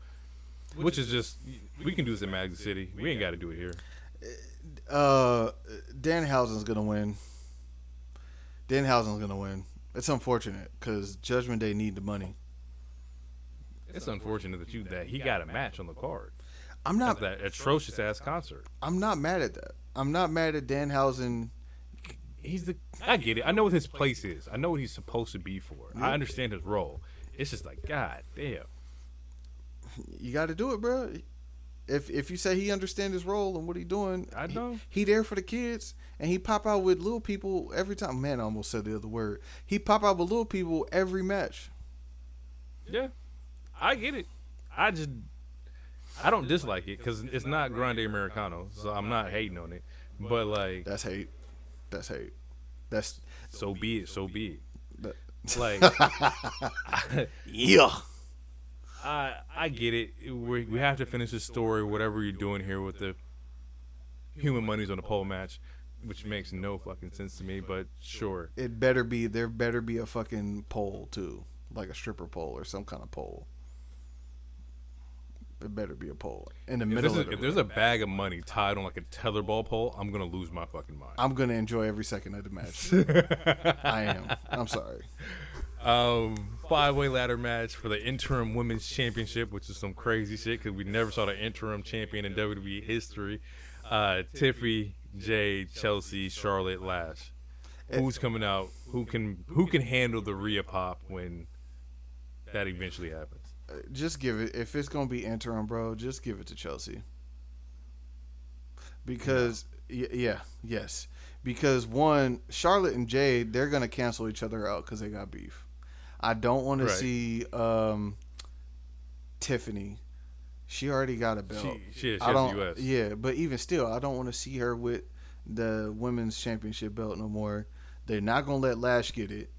Speaker 1: Which is just, we can do this in Magic City. We ain't got to do it here.
Speaker 2: Danhausen's going to win. Danhausen's going to win. It's unfortunate because Judgment Day need the money.
Speaker 1: It's unfortunate that he got a match on the card.
Speaker 2: I'm not.
Speaker 1: That atrocious ass concert.
Speaker 2: I'm not mad at that. I'm not mad at Danhausen.
Speaker 1: I get it. I know what his place is. I know what he's supposed to be for. I understand his role. It's just like, God damn.
Speaker 2: You got to do it, bro. If you say he understands his role and what he doing,
Speaker 1: I know.
Speaker 2: He there for the kids, and he pop out with little people every time. Man, I almost said the other word. He pop out with little people every match.
Speaker 1: Yeah, I get it. I don't dislike it because it's not Grande Americano, so I'm not hating on it. But like,
Speaker 2: that's hate. That's hate. That's
Speaker 1: so be it. So be it. Like,
Speaker 2: yeah.
Speaker 1: I get it. We have to finish the story. Whatever you're doing here with the Human Money's on the pole match, which makes no fucking sense to me. But sure,
Speaker 2: there better be a fucking pole too, like a stripper pole or some kind of pole. It better be a pole in the
Speaker 1: If
Speaker 2: middle of the
Speaker 1: if there's
Speaker 2: ring.
Speaker 1: a bag of money tied on like a tetherball pole, I'm gonna lose my fucking mind.
Speaker 2: I'm gonna enjoy every second of the match. I am. I'm sorry.
Speaker 1: 5-way ladder match for the interim women's championship, which is some crazy shit because we never saw the interim champion in WWE history. Tiffy, Jade, Chelsea, Charlotte, Lash. Who's coming out? Who can handle the Rhea pop when that eventually happens?
Speaker 2: Just give it. If it's gonna be interim, bro, just give it to Chelsea. Because yes. Because one, Charlotte and Jade, they're gonna cancel each other out because they got beef. I don't want to see Tiffany. She already got a belt.
Speaker 1: She has
Speaker 2: I
Speaker 1: the
Speaker 2: don't.
Speaker 1: US.
Speaker 2: Yeah, but even still, I don't want to see her with the women's championship belt no more. They're not gonna let Lash get it,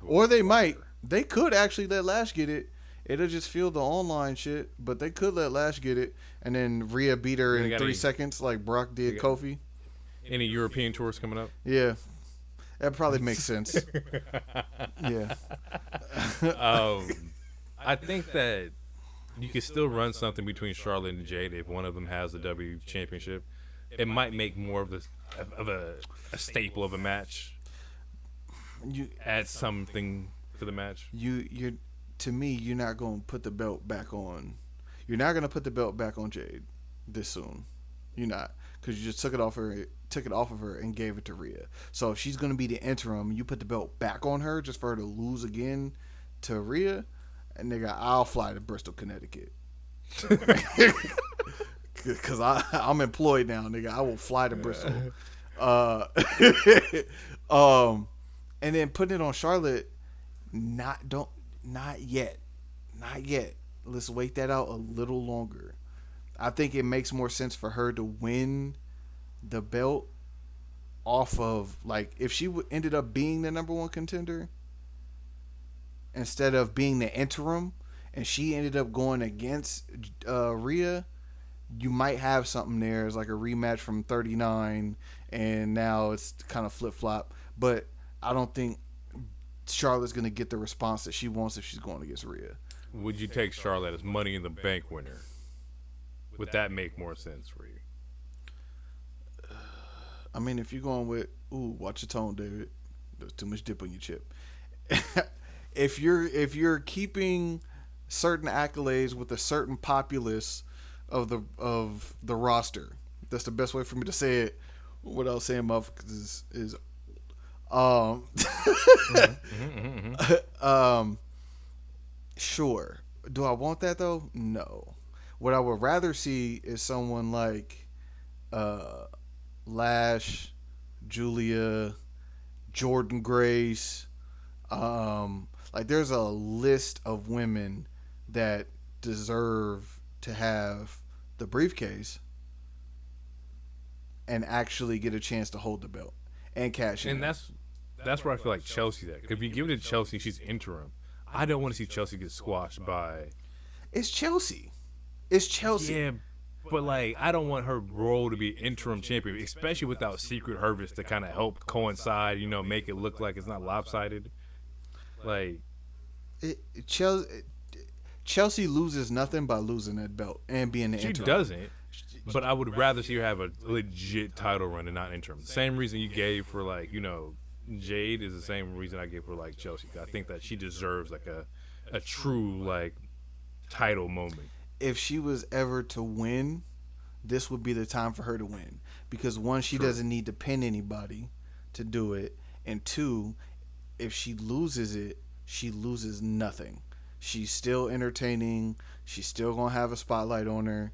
Speaker 2: or they might. They could actually let Lash get it. It'll just feel the online shit, but they could let Lash get it, and then Rhea beat her in 3 seconds like Brock did Kofi.
Speaker 1: Any European tours coming up?
Speaker 2: Yeah, that probably makes sense. Yeah.
Speaker 1: I think that you can still run something between Charlotte and Jade if one of them has the W championship. It might make more of a staple of a match.
Speaker 2: You
Speaker 1: add something to the match.
Speaker 2: You're to me, you're not going to put the belt back on. You're not going to put the belt back on Jade this soon. You're not, because you just took it off of her and gave it to Rhea. So if she's going to be the interim, you put the belt back on her just for her to lose again to Rhea, and nigga, I'll fly to Bristol, Connecticut. Because I'm employed now, nigga. I will fly to Bristol. And then putting it on Charlotte, not yet. Let's wait that out a little longer. I think it makes more sense for her to win the belt off of, like, if she ended up being the number one contender instead of being the interim, and she ended up going against Rhea, you might have something there. It's like a rematch from 39, and now it's kind of flip-flop. But I don't think Charlotte's going to get the response that she wants if she's going against Rhea.
Speaker 1: Would you take Charlotte as Money in the Bank winner? Would that make more sense for you?
Speaker 2: I mean, if you're going with, watch your tone, David. There's too much dip on your chip. If you're keeping certain accolades with a certain populace of the roster, that's the best way for me to say it without saying motherfuckers is sure. Do I want that though? No. What I would rather see is someone like Lash, Julia, Jordan Grace. Like, there's a list of women that deserve to have the briefcase and actually get a chance to hold the belt and cash in.
Speaker 1: And that's where I feel like Chelsea's at. Because if you give it to Chelsea, she's interim. I don't want to see Chelsea get squashed by.
Speaker 2: It's Chelsea.
Speaker 1: Yeah, but like, I don't want her role to be interim champion, especially without Secret Harvest to kind of help coincide. Make it look like it's not lopsided. Like,
Speaker 2: Chelsea loses nothing by losing that belt and being the interim.
Speaker 1: She doesn't. But I would rather see her have a legit title run and not interim. The same reason you gave for, like, Jade is the same reason I gave for, like, Chelsea. I think that she deserves, like, a true, like, title moment.
Speaker 2: If she was ever to win, this would be the time for her to win. Because, one, she doesn't need to pin anybody to do it. And two, if she loses it, she loses nothing. She's still entertaining. She's still going to have a spotlight on her.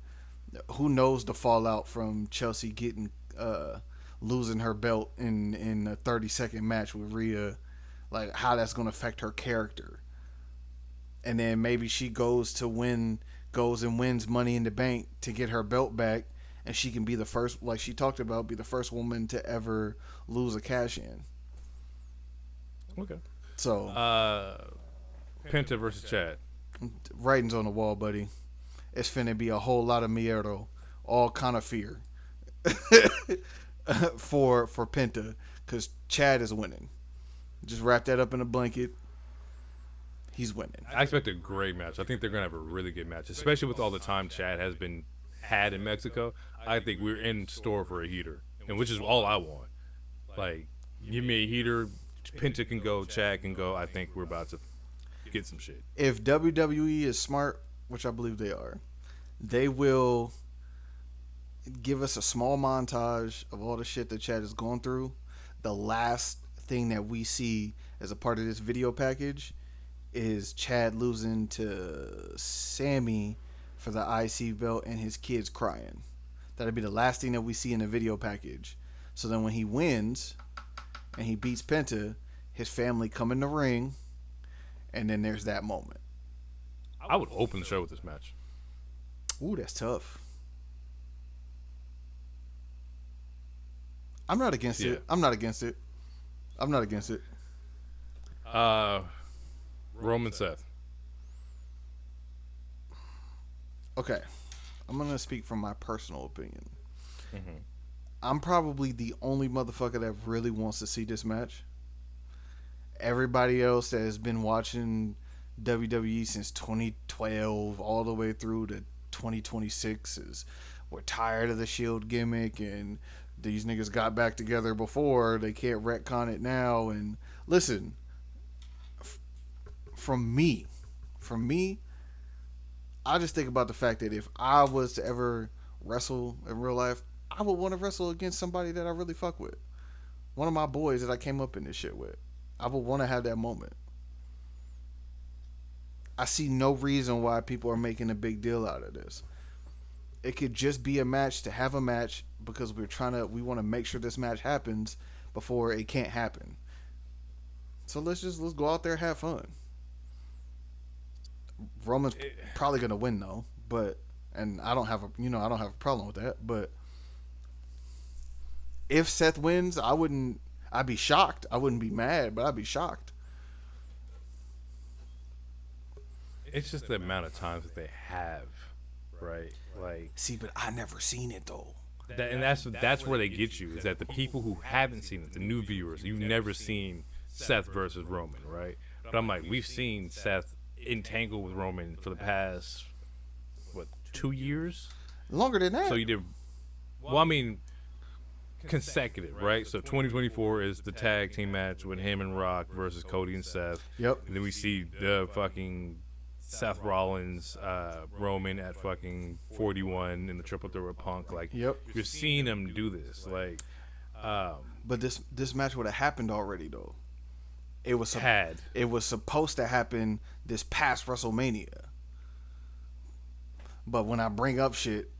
Speaker 2: Who knows the fallout from Chelsea getting losing her belt in a 30-second match with Rhea, like how that's going to affect her character. And then maybe she goes and wins Money in the Bank to get her belt back, and she can be the first, like she talked about, be the first woman to ever lose a cash in.
Speaker 1: Okay.
Speaker 2: So
Speaker 1: Penta versus Chad.
Speaker 2: Writing's on the wall, buddy. It's finna be a whole lot of miedo, all kind of fear for Penta, because Chad is winning. Just wrap that up in a blanket. he's winning.
Speaker 1: I expect a great match. I think they're gonna have a really good match, especially with all the time Chad has been had in Mexico. I think we're in store for a heater, and which is all I want. Like, give me a heater. Penta can go, Chad can go. I think we're about to get some shit.
Speaker 2: If WWE is smart, which I believe they are, they will give us a small montage of all the shit that Chad is going through. The last thing that we see as a part of this video package is Chad losing to Sammy for the IC belt and his kids crying. That'll be the last thing that we see in the video package. So then when he wins and he beats Penta, his family come in the ring, and then there's that moment.
Speaker 1: I would open the show with this match.
Speaker 2: Ooh, that's tough. I'm not against it. I'm not against it. I'm not against it.
Speaker 1: Roman Seth.
Speaker 2: Okay. I'm going to speak from my personal opinion. Mm-hmm. I'm probably the only motherfucker that really wants to see this match. Everybody else that has been watching WWE since 2012 all the way through to 2026 is we're tired of the Shield gimmick, and these niggas got back together before. They can't retcon it now. And listen, from me, I just think about the fact that if I was to ever wrestle in real life, I would want to wrestle against somebody that I really fuck with. One of my boys that I came up in this shit with. I would want to have that moment. I see no reason why people are making a big deal out of this. It could just be a match to have a match because we want to make sure this match happens before it can't happen. So let's go out there and have fun. Roman's probably gonna win though, and I don't have a problem with that. But if Seth wins, I'd be shocked. I wouldn't be mad, but I'd be shocked.
Speaker 1: It's just the amount of times that they have, right? Like,
Speaker 2: see, but I never seen it though.
Speaker 1: That's where they get you, is that the people who haven't seen it, the new viewers, you've never seen Seth versus Roman, right? But I'm like, we've seen Seth entangled with Roman for the past 2 years?
Speaker 2: Longer than that.
Speaker 1: So you did, well, I mean, consecutive, right? So 2024 is the tag team match with him and Rock versus Cody and Seth.
Speaker 2: Yep.
Speaker 1: And then we see the fucking Seth Rollins, Roman at fucking 41 in the triple threat with Punk. Like,
Speaker 2: yep.
Speaker 1: You're seeing them do this. Like,
Speaker 2: but this match would have happened already though. It was supposed to happen this past WrestleMania. But when I bring up shit,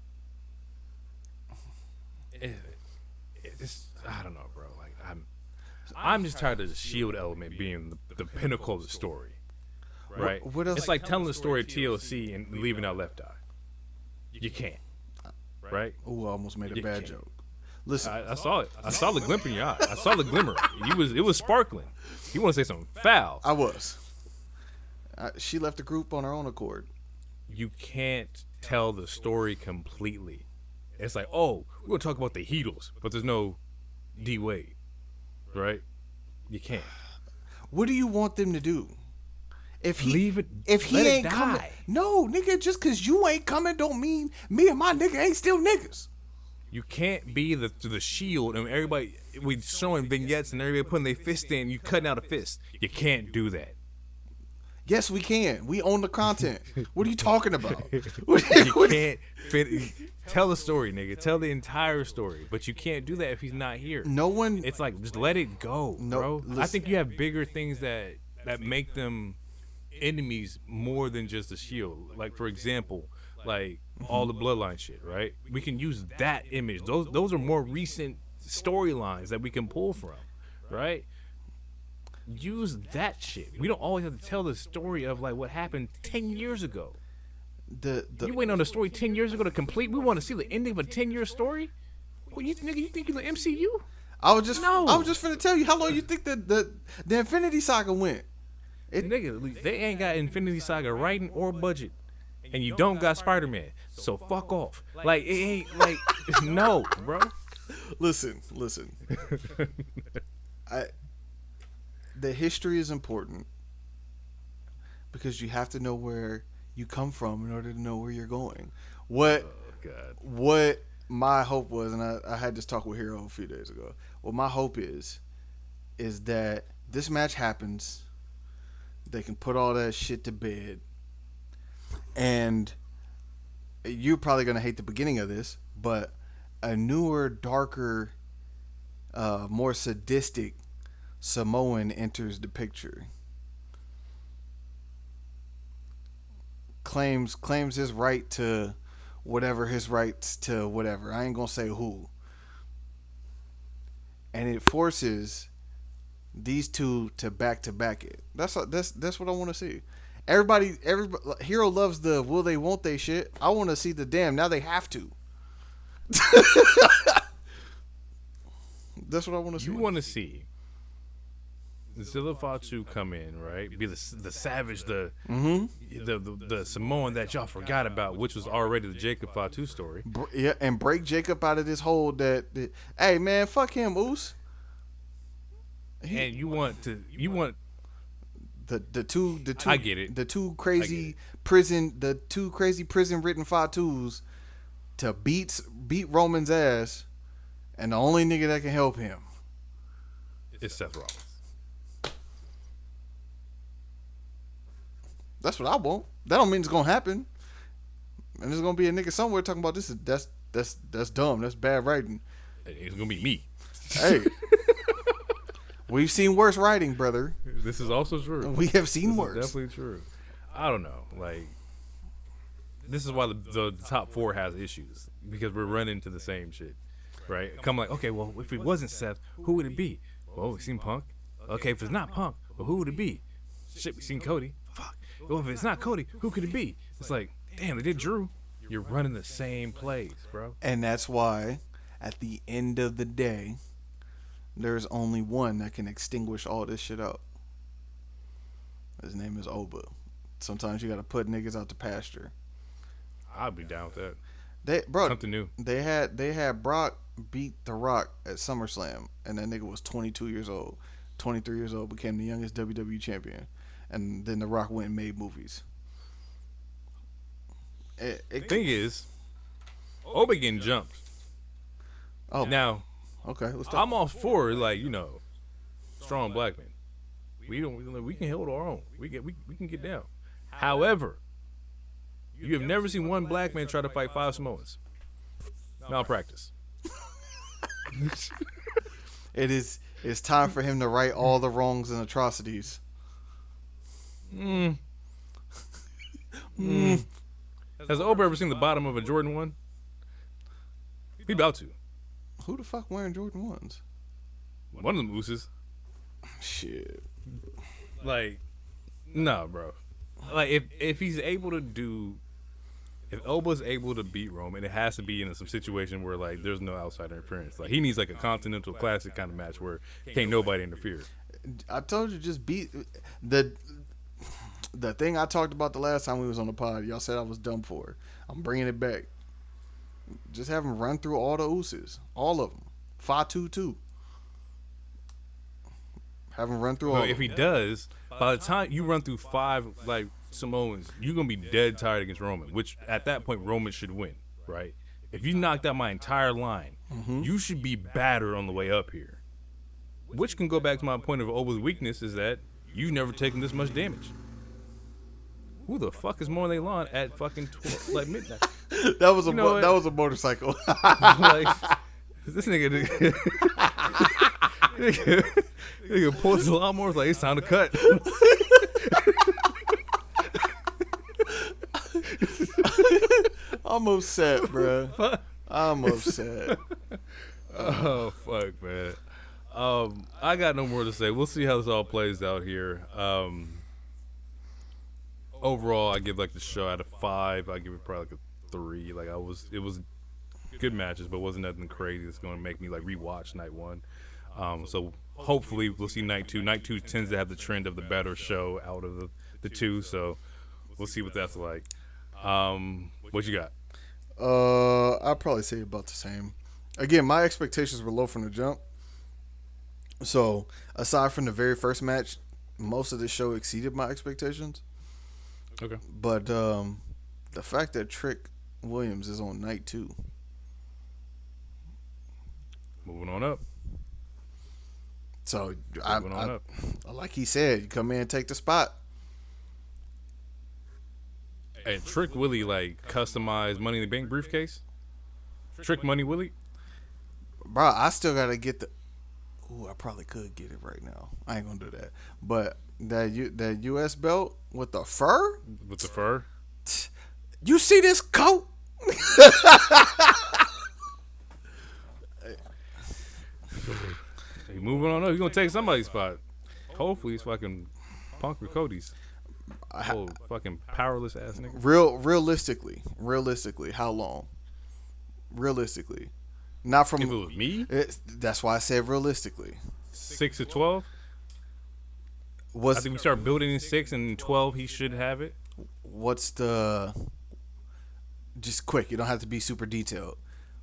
Speaker 1: it's, I don't know, bro. Like, I'm just tired of the Shield element being the pinnacle of the story. Right?
Speaker 2: What else?
Speaker 1: It's like telling the story of TLC and leaving out Left Eye. You can't. Right?
Speaker 2: Oh, I almost made a bad joke. Listen,
Speaker 1: I saw it. I saw the glimmer in your eye. I saw the glimmer. It was sparkling. You want to say something foul?
Speaker 2: I was. She left the group on her own accord.
Speaker 1: You can't tell the story completely. It's like, oh, we're gonna talk about the Heatles, but there's no D Wade, right? You can't.
Speaker 2: What do you want them to do? If he
Speaker 1: leave it,
Speaker 2: if he ain't
Speaker 1: die.
Speaker 2: Coming, no, nigga, just cause you ain't coming don't mean me and my nigga ain't still niggas.
Speaker 1: You can't be the Shield and everybody we showing vignettes and everybody putting their fist in. You cutting out a fist. You can't do that.
Speaker 2: Yes, we can. We own the content. What are you talking about?
Speaker 1: You can't tell the story, nigga. Tell the entire story, but you can't do that if he's not here.
Speaker 2: No one.
Speaker 1: It's like, just let it go, bro.
Speaker 2: Listen.
Speaker 1: I think you have bigger things that make them enemies more than just the Shield. Like, for example, like all the bloodline shit, right? We can use that image. Those are more recent storylines that we can pull from, right? Use that shit. We don't always have to tell the story of like what happened 10 years ago. You waiting on the story 10 years ago to complete? We want to see the ending of a 10-year story? What, you think you're the MCU?
Speaker 2: I was just finna tell you how long you think the Infinity Saga went.
Speaker 1: Nigga, they ain't got Infinity Saga writing or budget, and you don't got Spider-Man, so fuck off. Like, it ain't like no, bro.
Speaker 2: Listen. The history is important, because you have to know where you come from in order to know where you're going. What
Speaker 1: Oh God.
Speaker 2: what my hope was, and I had this talk with Hero a few days ago. What my hope is that this match happens. They can put all that shit to bed, and you're probably gonna hate the beginning of this, but a newer, darker, more sadistic Samoan enters the picture. Claims his right to whatever his rights to whatever. I ain't gonna say who. And it forces these two to back it. That's what I want to see. Everybody, Hero loves the will they won't they shit. I want to see the damn now they have to. That's what I want to see.
Speaker 1: You want to see Zilla Fatu come in, right? Be the savage, the Samoan that y'all forgot about, which was already the Jacob Fatu story.
Speaker 2: Yeah, and break Jacob out of this hole that hey man, fuck him, Oos.
Speaker 1: And you want
Speaker 2: the two
Speaker 1: I get it.
Speaker 2: The two crazy prison written Fatus to beat Roman's ass, and the only nigga that can help him
Speaker 1: is Seth Rollins.
Speaker 2: That's what I want. That don't mean it's gonna happen. And there's gonna be a nigga somewhere talking about this. That's dumb. That's bad writing.
Speaker 1: It's gonna be me.
Speaker 2: Hey, we've seen worse writing, brother.
Speaker 1: This is also true.
Speaker 2: We have seen
Speaker 1: this
Speaker 2: worse.
Speaker 1: Is definitely true. I don't know. Like, this is why the top four has issues, because we're running into the same shit, right? Come like, okay, well, if it wasn't Seth, who would it be? Well, we seen Punk. Okay, if it's not Punk, well, who would it be? Shit, we seen Cody. Fuck. Well, if it's not Cody, who could it be? It's like, damn, they did Drew. You're running the same plays, bro.
Speaker 2: And that's why, at the end of the day, there's only one that can extinguish all this shit out. His name is Oba. Sometimes you gotta put niggas out to pasture.
Speaker 1: I'll be down with that.
Speaker 2: Bro,
Speaker 1: something new.
Speaker 2: They had Brock beat The Rock at SummerSlam, and that nigga was 22 years old. 23 years old, became the youngest WWE champion. And then The Rock went and made movies.
Speaker 1: Thing is, Oba getting jumped.
Speaker 2: Oh,
Speaker 1: now,
Speaker 2: okay. Let's talk.
Speaker 1: I'm all for, like, strong black men. We can hold our own. We can get down. However, you have never seen one black man try to fight 5 Samoans. Malpractice.
Speaker 2: It's time for him to right all the wrongs and atrocities.
Speaker 1: Has Oba ever seen the bottom of a Jordan 1? He about to.
Speaker 2: Who the fuck wearing Jordan 1s?
Speaker 1: One of them ooses.
Speaker 2: Shit.
Speaker 1: Like, nah, bro. Like, if he's able to do, if Oba's able to beat Roman, it has to be in some situation where, like, there's no outside interference. Like, he needs, like, a Continental Classic kind of match where can't nobody interfere.
Speaker 2: I told you, just beat the thing I talked about the last time we was on the pod. Y'all said I was dumb for. I'm bringing it back. Just have him run through all the ooses, all of them. Fatu too. Have him run through all.
Speaker 1: If he does, by the time you run through 5 like Samoans, you're gonna be dead tired against Roman. Which at that point Roman should win, right? If you knocked out my entire line, you should be battered on the way up here. Which can go back to my point of Oba's weakness is that you've never taken this much damage. Who the fuck is mowing their lawn at fucking midnight?
Speaker 2: That was a motorcycle.
Speaker 1: Like, this nigga pulls the lawnmower, like, it's time to cut.
Speaker 2: I'm upset, bro. I'm upset.
Speaker 1: Oh fuck, man. I got no more to say. We'll see how this all plays out here. Overall, I give, like, the show out of 5. I give it probably, like, a 3. Like, it was good matches, but wasn't nothing crazy that's going to make me, like, rewatch night 1. So hopefully we'll see night 2. Night 2 tends to have the trend of the better show out of the 2. So we'll see what that's like. What you got?
Speaker 2: I'd probably say about the same. Again, my expectations were low from the jump. So aside from the very first match, most of the show exceeded my expectations.
Speaker 1: Okay.
Speaker 2: But the fact that Trick Williams is on night 2,
Speaker 1: Moving on up.
Speaker 2: so
Speaker 1: Moving on
Speaker 2: I
Speaker 1: up.
Speaker 2: like he said, you come in and take the spot.
Speaker 1: And Trick Willie like customized Money in the Bank briefcase. Trick Money Willie.
Speaker 2: Bro, I still gotta get the. Ooh, I probably could get it right now. I ain't gonna do that. But that U.S. belt with the fur.
Speaker 1: With the fur.
Speaker 2: You see this coat?
Speaker 1: He moving on up. He's gonna take somebody's spot. Hopefully, it's fucking Punk or Cody's. Oh, fucking powerless ass nigga.
Speaker 2: Realistically, how long? Realistically, not from.
Speaker 1: If it was me,
Speaker 2: That's why I said realistically.
Speaker 1: 6 to 12. I
Speaker 2: What's
Speaker 1: think we start building in 6 and 12. He should have it.
Speaker 2: what's the? Just quick. You don't have to be super detailed.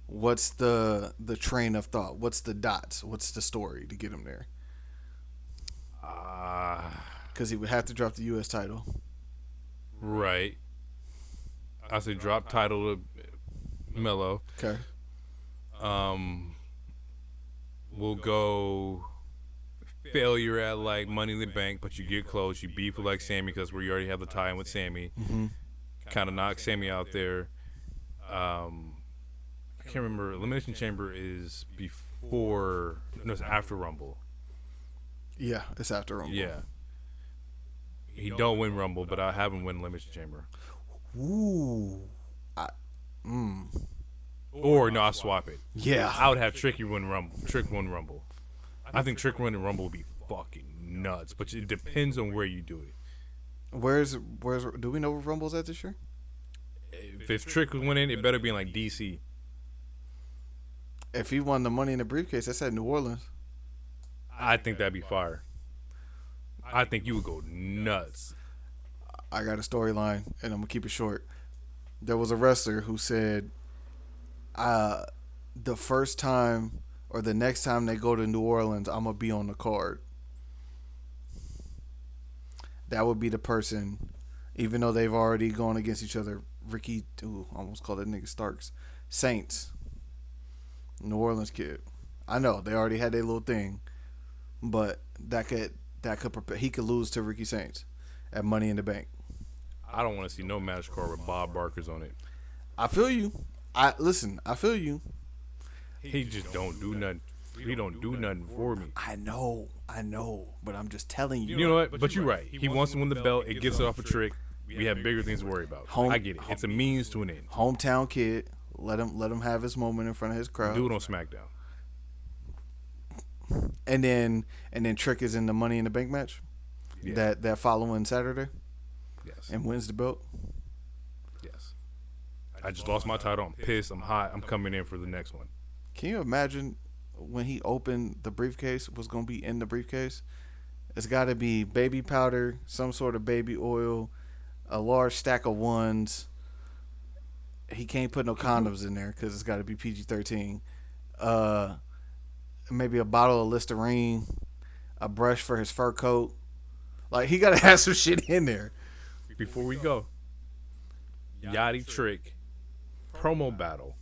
Speaker 2: What's the train of thought? What's the dots? What's the story to get him there? Because he would have to drop the U.S. title.
Speaker 1: Right. I say drop title to Mello.
Speaker 2: Okay.
Speaker 1: We'll go failure at like Money in the Bank, but you get close. You beef with like Sammy because we already have the tie-in with Sammy.
Speaker 2: Mm-hmm.
Speaker 1: Kind of knock Sammy out there. I can't remember. Elimination Chamber is before. No, it's after Rumble.
Speaker 2: Yeah, it's after Rumble.
Speaker 1: Yeah. He don't win Rumble, but I have him win Elimination Chamber.
Speaker 2: Ooh.
Speaker 1: Or no, I'll swap it.
Speaker 2: Yeah.
Speaker 1: I would have Tricky win Rumble. Trick win Rumble. I think Trick winning Rumble would be fucking nuts, but it depends on where you do it.
Speaker 2: Where's do we know where Rumble's at this year?
Speaker 1: If Trick was winning, it better be in like DC.
Speaker 2: If he won the Money in the Briefcase, that's at New Orleans.
Speaker 1: I think that'd be fire. I think you would go nuts.
Speaker 2: I got a storyline, and I'm gonna keep it short. There was a wrestler who said, the first time or the next time they go to New Orleans, I'm gonna be on the card. That would be the person, even though they've already gone against each other. Ricky, almost called that nigga Starks. Saints, New Orleans kid. I know they already had their little thing, but that could he could lose to Ricky Saints at Money in the Bank.
Speaker 1: I don't want to see no match card with Bob Barker's on it.
Speaker 2: I feel you. I feel you.
Speaker 1: He just don't do nothing. He don't do nothing for me.
Speaker 2: I know, but I'm just telling you.
Speaker 1: You know what? But you're right. He wants to win the belt. It gets it off a Trick. We have bigger things to worry about. I get it. It's a means to an end.
Speaker 2: Hometown kid. Let him have his moment in front of his crowd.
Speaker 1: Do it on SmackDown.
Speaker 2: And then Trick is in the Money in the Bank match.
Speaker 1: Yeah.
Speaker 2: That following Saturday.
Speaker 1: Yes.
Speaker 2: And wins the belt.
Speaker 1: Yes. I just lost my title. I'm pissed. I'm hot. I'm coming in for the next one.
Speaker 2: Can you imagine when he opened the briefcase, what's going to be in the briefcase? It's got to be baby powder, some sort of baby oil, a large stack of ones. He can't put no condoms in there because it's got to be PG-13. Maybe a bottle of Listerine, a brush for his fur coat. Like, he got to have some shit in there.
Speaker 1: Before we go, Yachty Trick promo battle.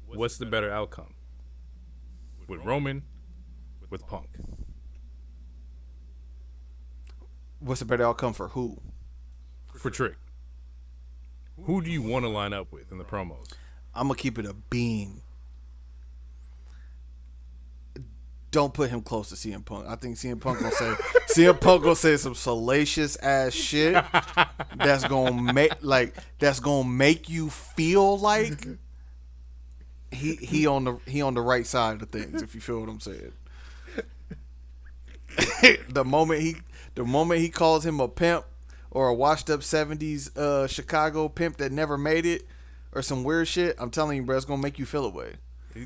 Speaker 1: What's the better outcome? With Roman, with Punk?
Speaker 2: What's the better outcome for who?
Speaker 1: For Trick. Who do you want to line up with in the promos?
Speaker 2: I'm going to keep it a bean. Don't put him close to CM Punk. I think CM Punk gonna say some salacious ass shit that's gonna make you feel like he on the right side of things, if you feel what I'm saying. the moment he calls him a pimp or a washed up 70s Chicago pimp that never made it or some weird shit, I'm telling you, bro, it's gonna make you feel away.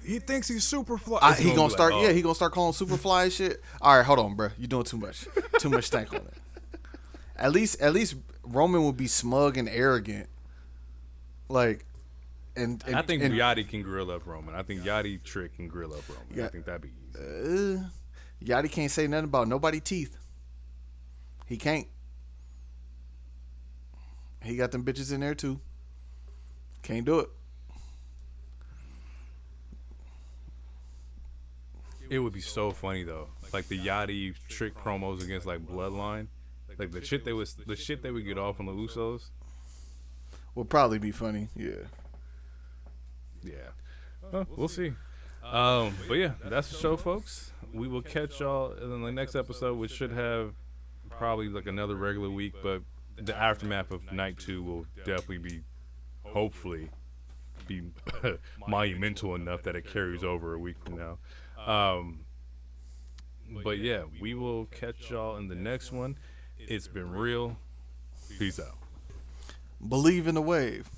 Speaker 1: He thinks he's super fly.
Speaker 2: He gonna start. Like, he gonna start calling super fly and shit. All right, hold on, bro. You're doing too much. Too much stank on it. At least Roman would be smug and arrogant. Like, and
Speaker 1: I think Yachty can grill up Roman. I think Yachty Trick can grill up Roman. Yeah, I think that'd be easy.
Speaker 2: Yachty can't say nothing about nobody teeth. He can't. He got them bitches in there too. Can't do it.
Speaker 1: It would be so funny though, like the Yachty trick promos against like Bloodline, like the shit they would get off on the Usos.
Speaker 2: Will probably be funny. Yeah.
Speaker 1: Yeah, well, we'll see. But yeah, that's the show, folks. We will catch y'all in the next episode, which should have probably like another regular week, but the aftermath of night 2 will definitely be, hopefully, be monumental enough that it carries over a week from now. But yeah, we will catch y'all in the next one. It's been real. Peace out.
Speaker 2: Believe in the wave.